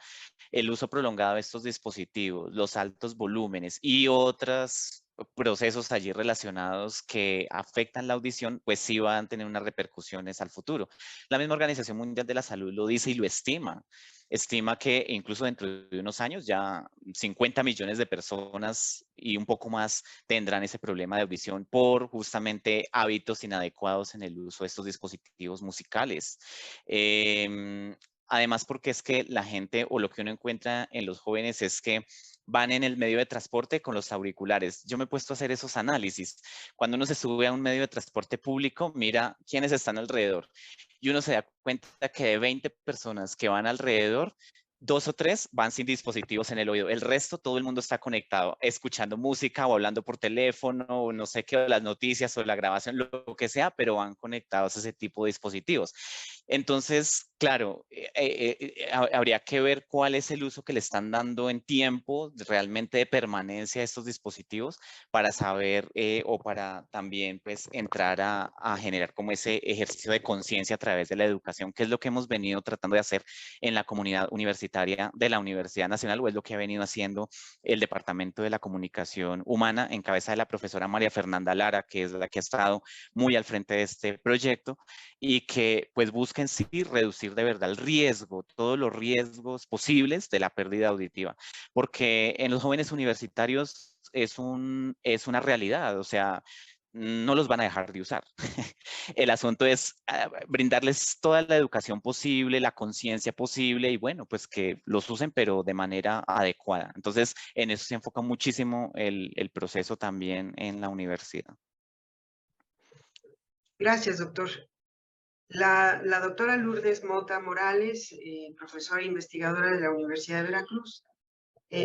el uso prolongado de estos dispositivos, los altos volúmenes y otros procesos allí relacionados que afectan la audición, pues sí van a tener unas repercusiones al futuro. La misma Organización Mundial de la Salud lo dice y lo estima. Estima que incluso dentro de unos años ya 50 millones de personas y un poco más tendrán ese problema de audición por justamente hábitos inadecuados en el uso de estos dispositivos musicales. Además, porque es que la gente o lo que uno encuentra en los jóvenes es que van en el medio de transporte con los auriculares. Yo me he puesto a hacer esos análisis. Cuando uno se sube a un medio de transporte público, mira quiénes están alrededor. Y uno se da cuenta que de 20 personas que van alrededor, 2 o 3 van sin dispositivos en el oído. El resto, todo el mundo está conectado, escuchando música o hablando por teléfono, o no sé qué, o las noticias o la grabación, lo que sea, pero van conectados a ese tipo de dispositivos. Entonces, claro, habría que ver cuál es el uso que le están dando en tiempo realmente de permanencia a estos dispositivos para saber o para también pues entrar a generar como ese ejercicio de conciencia a través de la educación, que es lo que hemos venido tratando de hacer en la comunidad universitaria de la Universidad Nacional, o es lo que ha venido haciendo el Departamento de la Comunicación Humana en cabeza de la profesora María Fernanda Lara, que es la que ha estado muy al frente de este proyecto y que pues busca en sí reducir de verdad el riesgo, todos los riesgos posibles de la pérdida auditiva, porque en los jóvenes universitarios es una realidad, o sea, no los van a dejar de usar. El asunto es brindarles toda la educación posible, la conciencia posible y bueno, pues que los usen pero de manera adecuada. Entonces, en eso se enfoca muchísimo el proceso también en la universidad. Gracias, doctor. La doctora Lourdes Mota Morales, profesora e investigadora de la Universidad de Veracruz,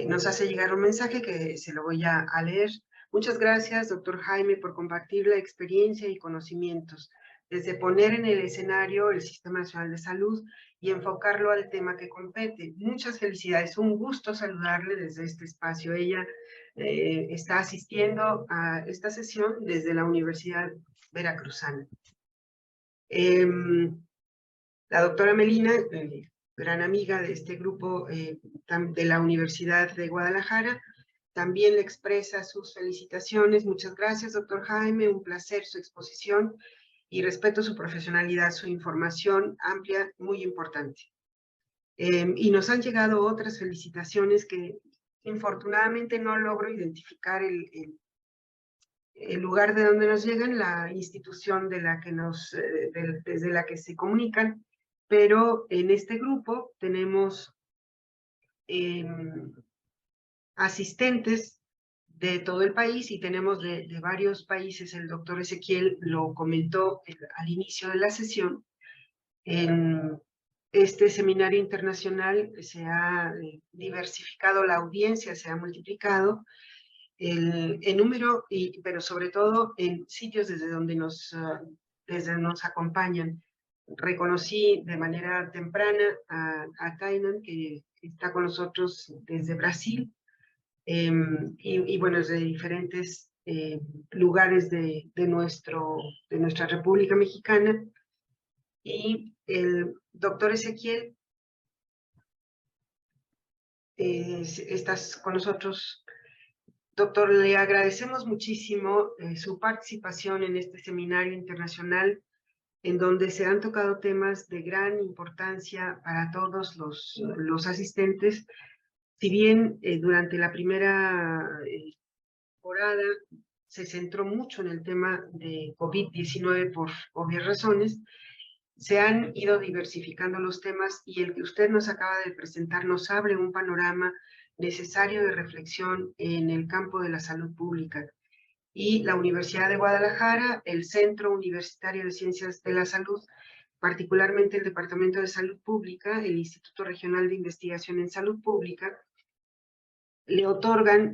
nos hace llegar un mensaje que se lo voy a leer. Muchas gracias, doctor Jaime, por compartir la experiencia y conocimientos, desde poner en el escenario el Sistema Nacional de Salud y enfocarlo al tema que compete. Muchas felicidades, un gusto saludarle desde este espacio. Ella está asistiendo a esta sesión desde la Universidad Veracruzana. La doctora Melina, gran amiga de este grupo de la Universidad de Guadalajara, también le expresa sus felicitaciones. Muchas gracias, doctor Jaime, un placer su exposición y respeto su profesionalidad, su información amplia, muy importante. Y nos han llegado otras felicitaciones que infortunadamente no logro identificar el lugar de donde nos llegan, la institución de la que desde la que se comunican, pero en este grupo tenemos asistentes de todo el país y tenemos de varios países. El doctor Ezequiel lo comentó al inicio de la sesión. En este seminario internacional se ha diversificado la audiencia, se ha multiplicado el número, pero sobre todo en sitios desde donde nos acompañan. Reconocí de manera temprana a Tainan, que está con nosotros desde Brasil, y bueno, desde diferentes lugares de nuestra República Mexicana. Y el doctor Ezequiel, estás con nosotros. Doctor, le agradecemos muchísimo su participación en este seminario internacional en donde se han tocado temas de gran importancia para todos los asistentes. Si bien durante la primera temporada se centró mucho en el tema de COVID-19 por obvias razones, se han ido diversificando los temas y el que usted nos acaba de presentar nos abre un panorama necesario de reflexión en el campo de la salud pública. Y la Universidad de Guadalajara, el Centro Universitario de Ciencias de la Salud, particularmente el Departamento de Salud Pública, el Instituto Regional de Investigación en Salud Pública, le otorgan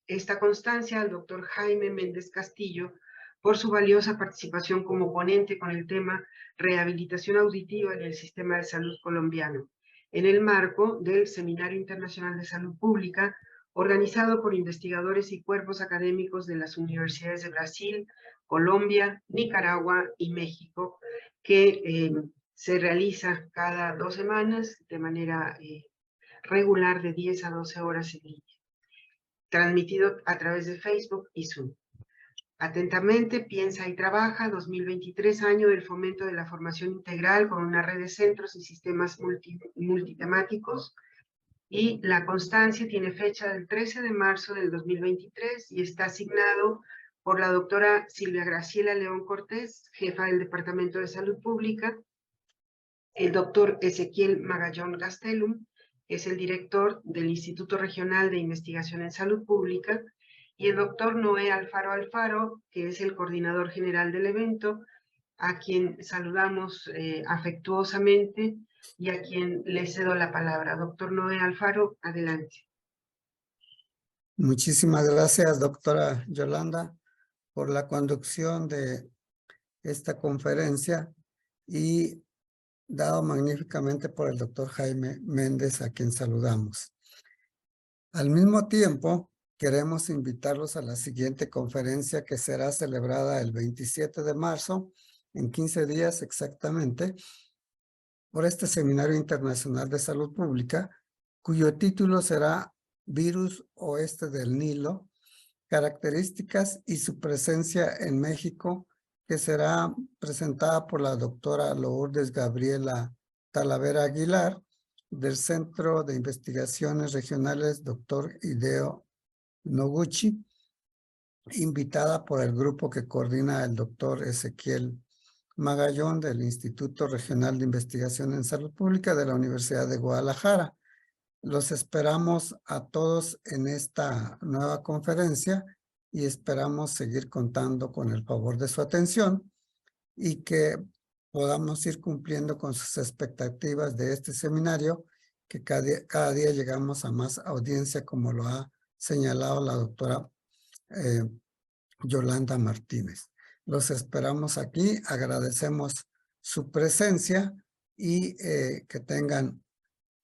esta constancia al doctor Jaime Méndez Castillo por su valiosa participación como ponente con el tema rehabilitación auditiva en el sistema de salud colombiano, en el marco del Seminario Internacional de Salud Pública, organizado por investigadores y cuerpos académicos de las universidades de Brasil, Colombia, Nicaragua y México, que se realiza cada 2 semanas de manera regular de 10 a 12 horas en línea, transmitido a través de Facebook y Zoom. Atentamente, Piensa y Trabaja, 2023, año del fomento de la formación integral con una red de centros y sistemas multitemáticos, y la constancia tiene fecha del 13 de marzo del 2023 y está asignado por la doctora Silvia Graciela León Cortés, jefa del Departamento de Salud Pública, el doctor Ezequiel Magallón Gastelum, que es el director del Instituto Regional de Investigación en Salud Pública, y el doctor Noé Alfaro Alfaro, que es el coordinador general del evento, a quien saludamos afectuosamente y a quien le cedo la palabra. Doctor Noé Alfaro, adelante. Muchísimas gracias, doctora Yolanda, por la conducción de esta conferencia y dado magníficamente por el doctor Jaime Méndez, a quien saludamos. Al mismo tiempo, queremos invitarlos a la siguiente conferencia que será celebrada el 27 de marzo, en 15 días exactamente, por este Seminario Internacional de Salud Pública, cuyo título será Virus Oeste del Nilo, características y su presencia en México, que será presentada por la doctora Lourdes Gabriela Talavera Aguilar, del Centro de Investigaciones Regionales Dr. Hideo Noguchi, invitada por el grupo que coordina el doctor Ezequiel Magallón del Instituto Regional de Investigación en Salud Pública de la Universidad de Guadalajara. Los esperamos a todos en esta nueva conferencia y esperamos seguir contando con el favor de su atención y que podamos ir cumpliendo con sus expectativas de este seminario, que cada día llegamos a más audiencia, como lo ha señalado la doctora Yolanda Martínez. Los esperamos aquí, agradecemos su presencia y que tengan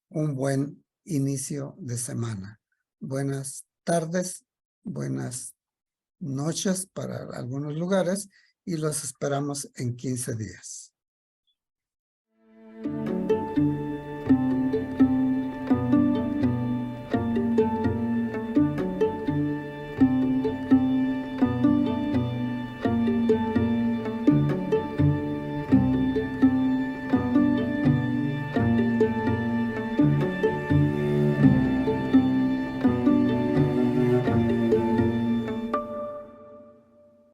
un buen inicio de semana. Buenas tardes, buenas noches para algunos lugares y los esperamos en 15 días.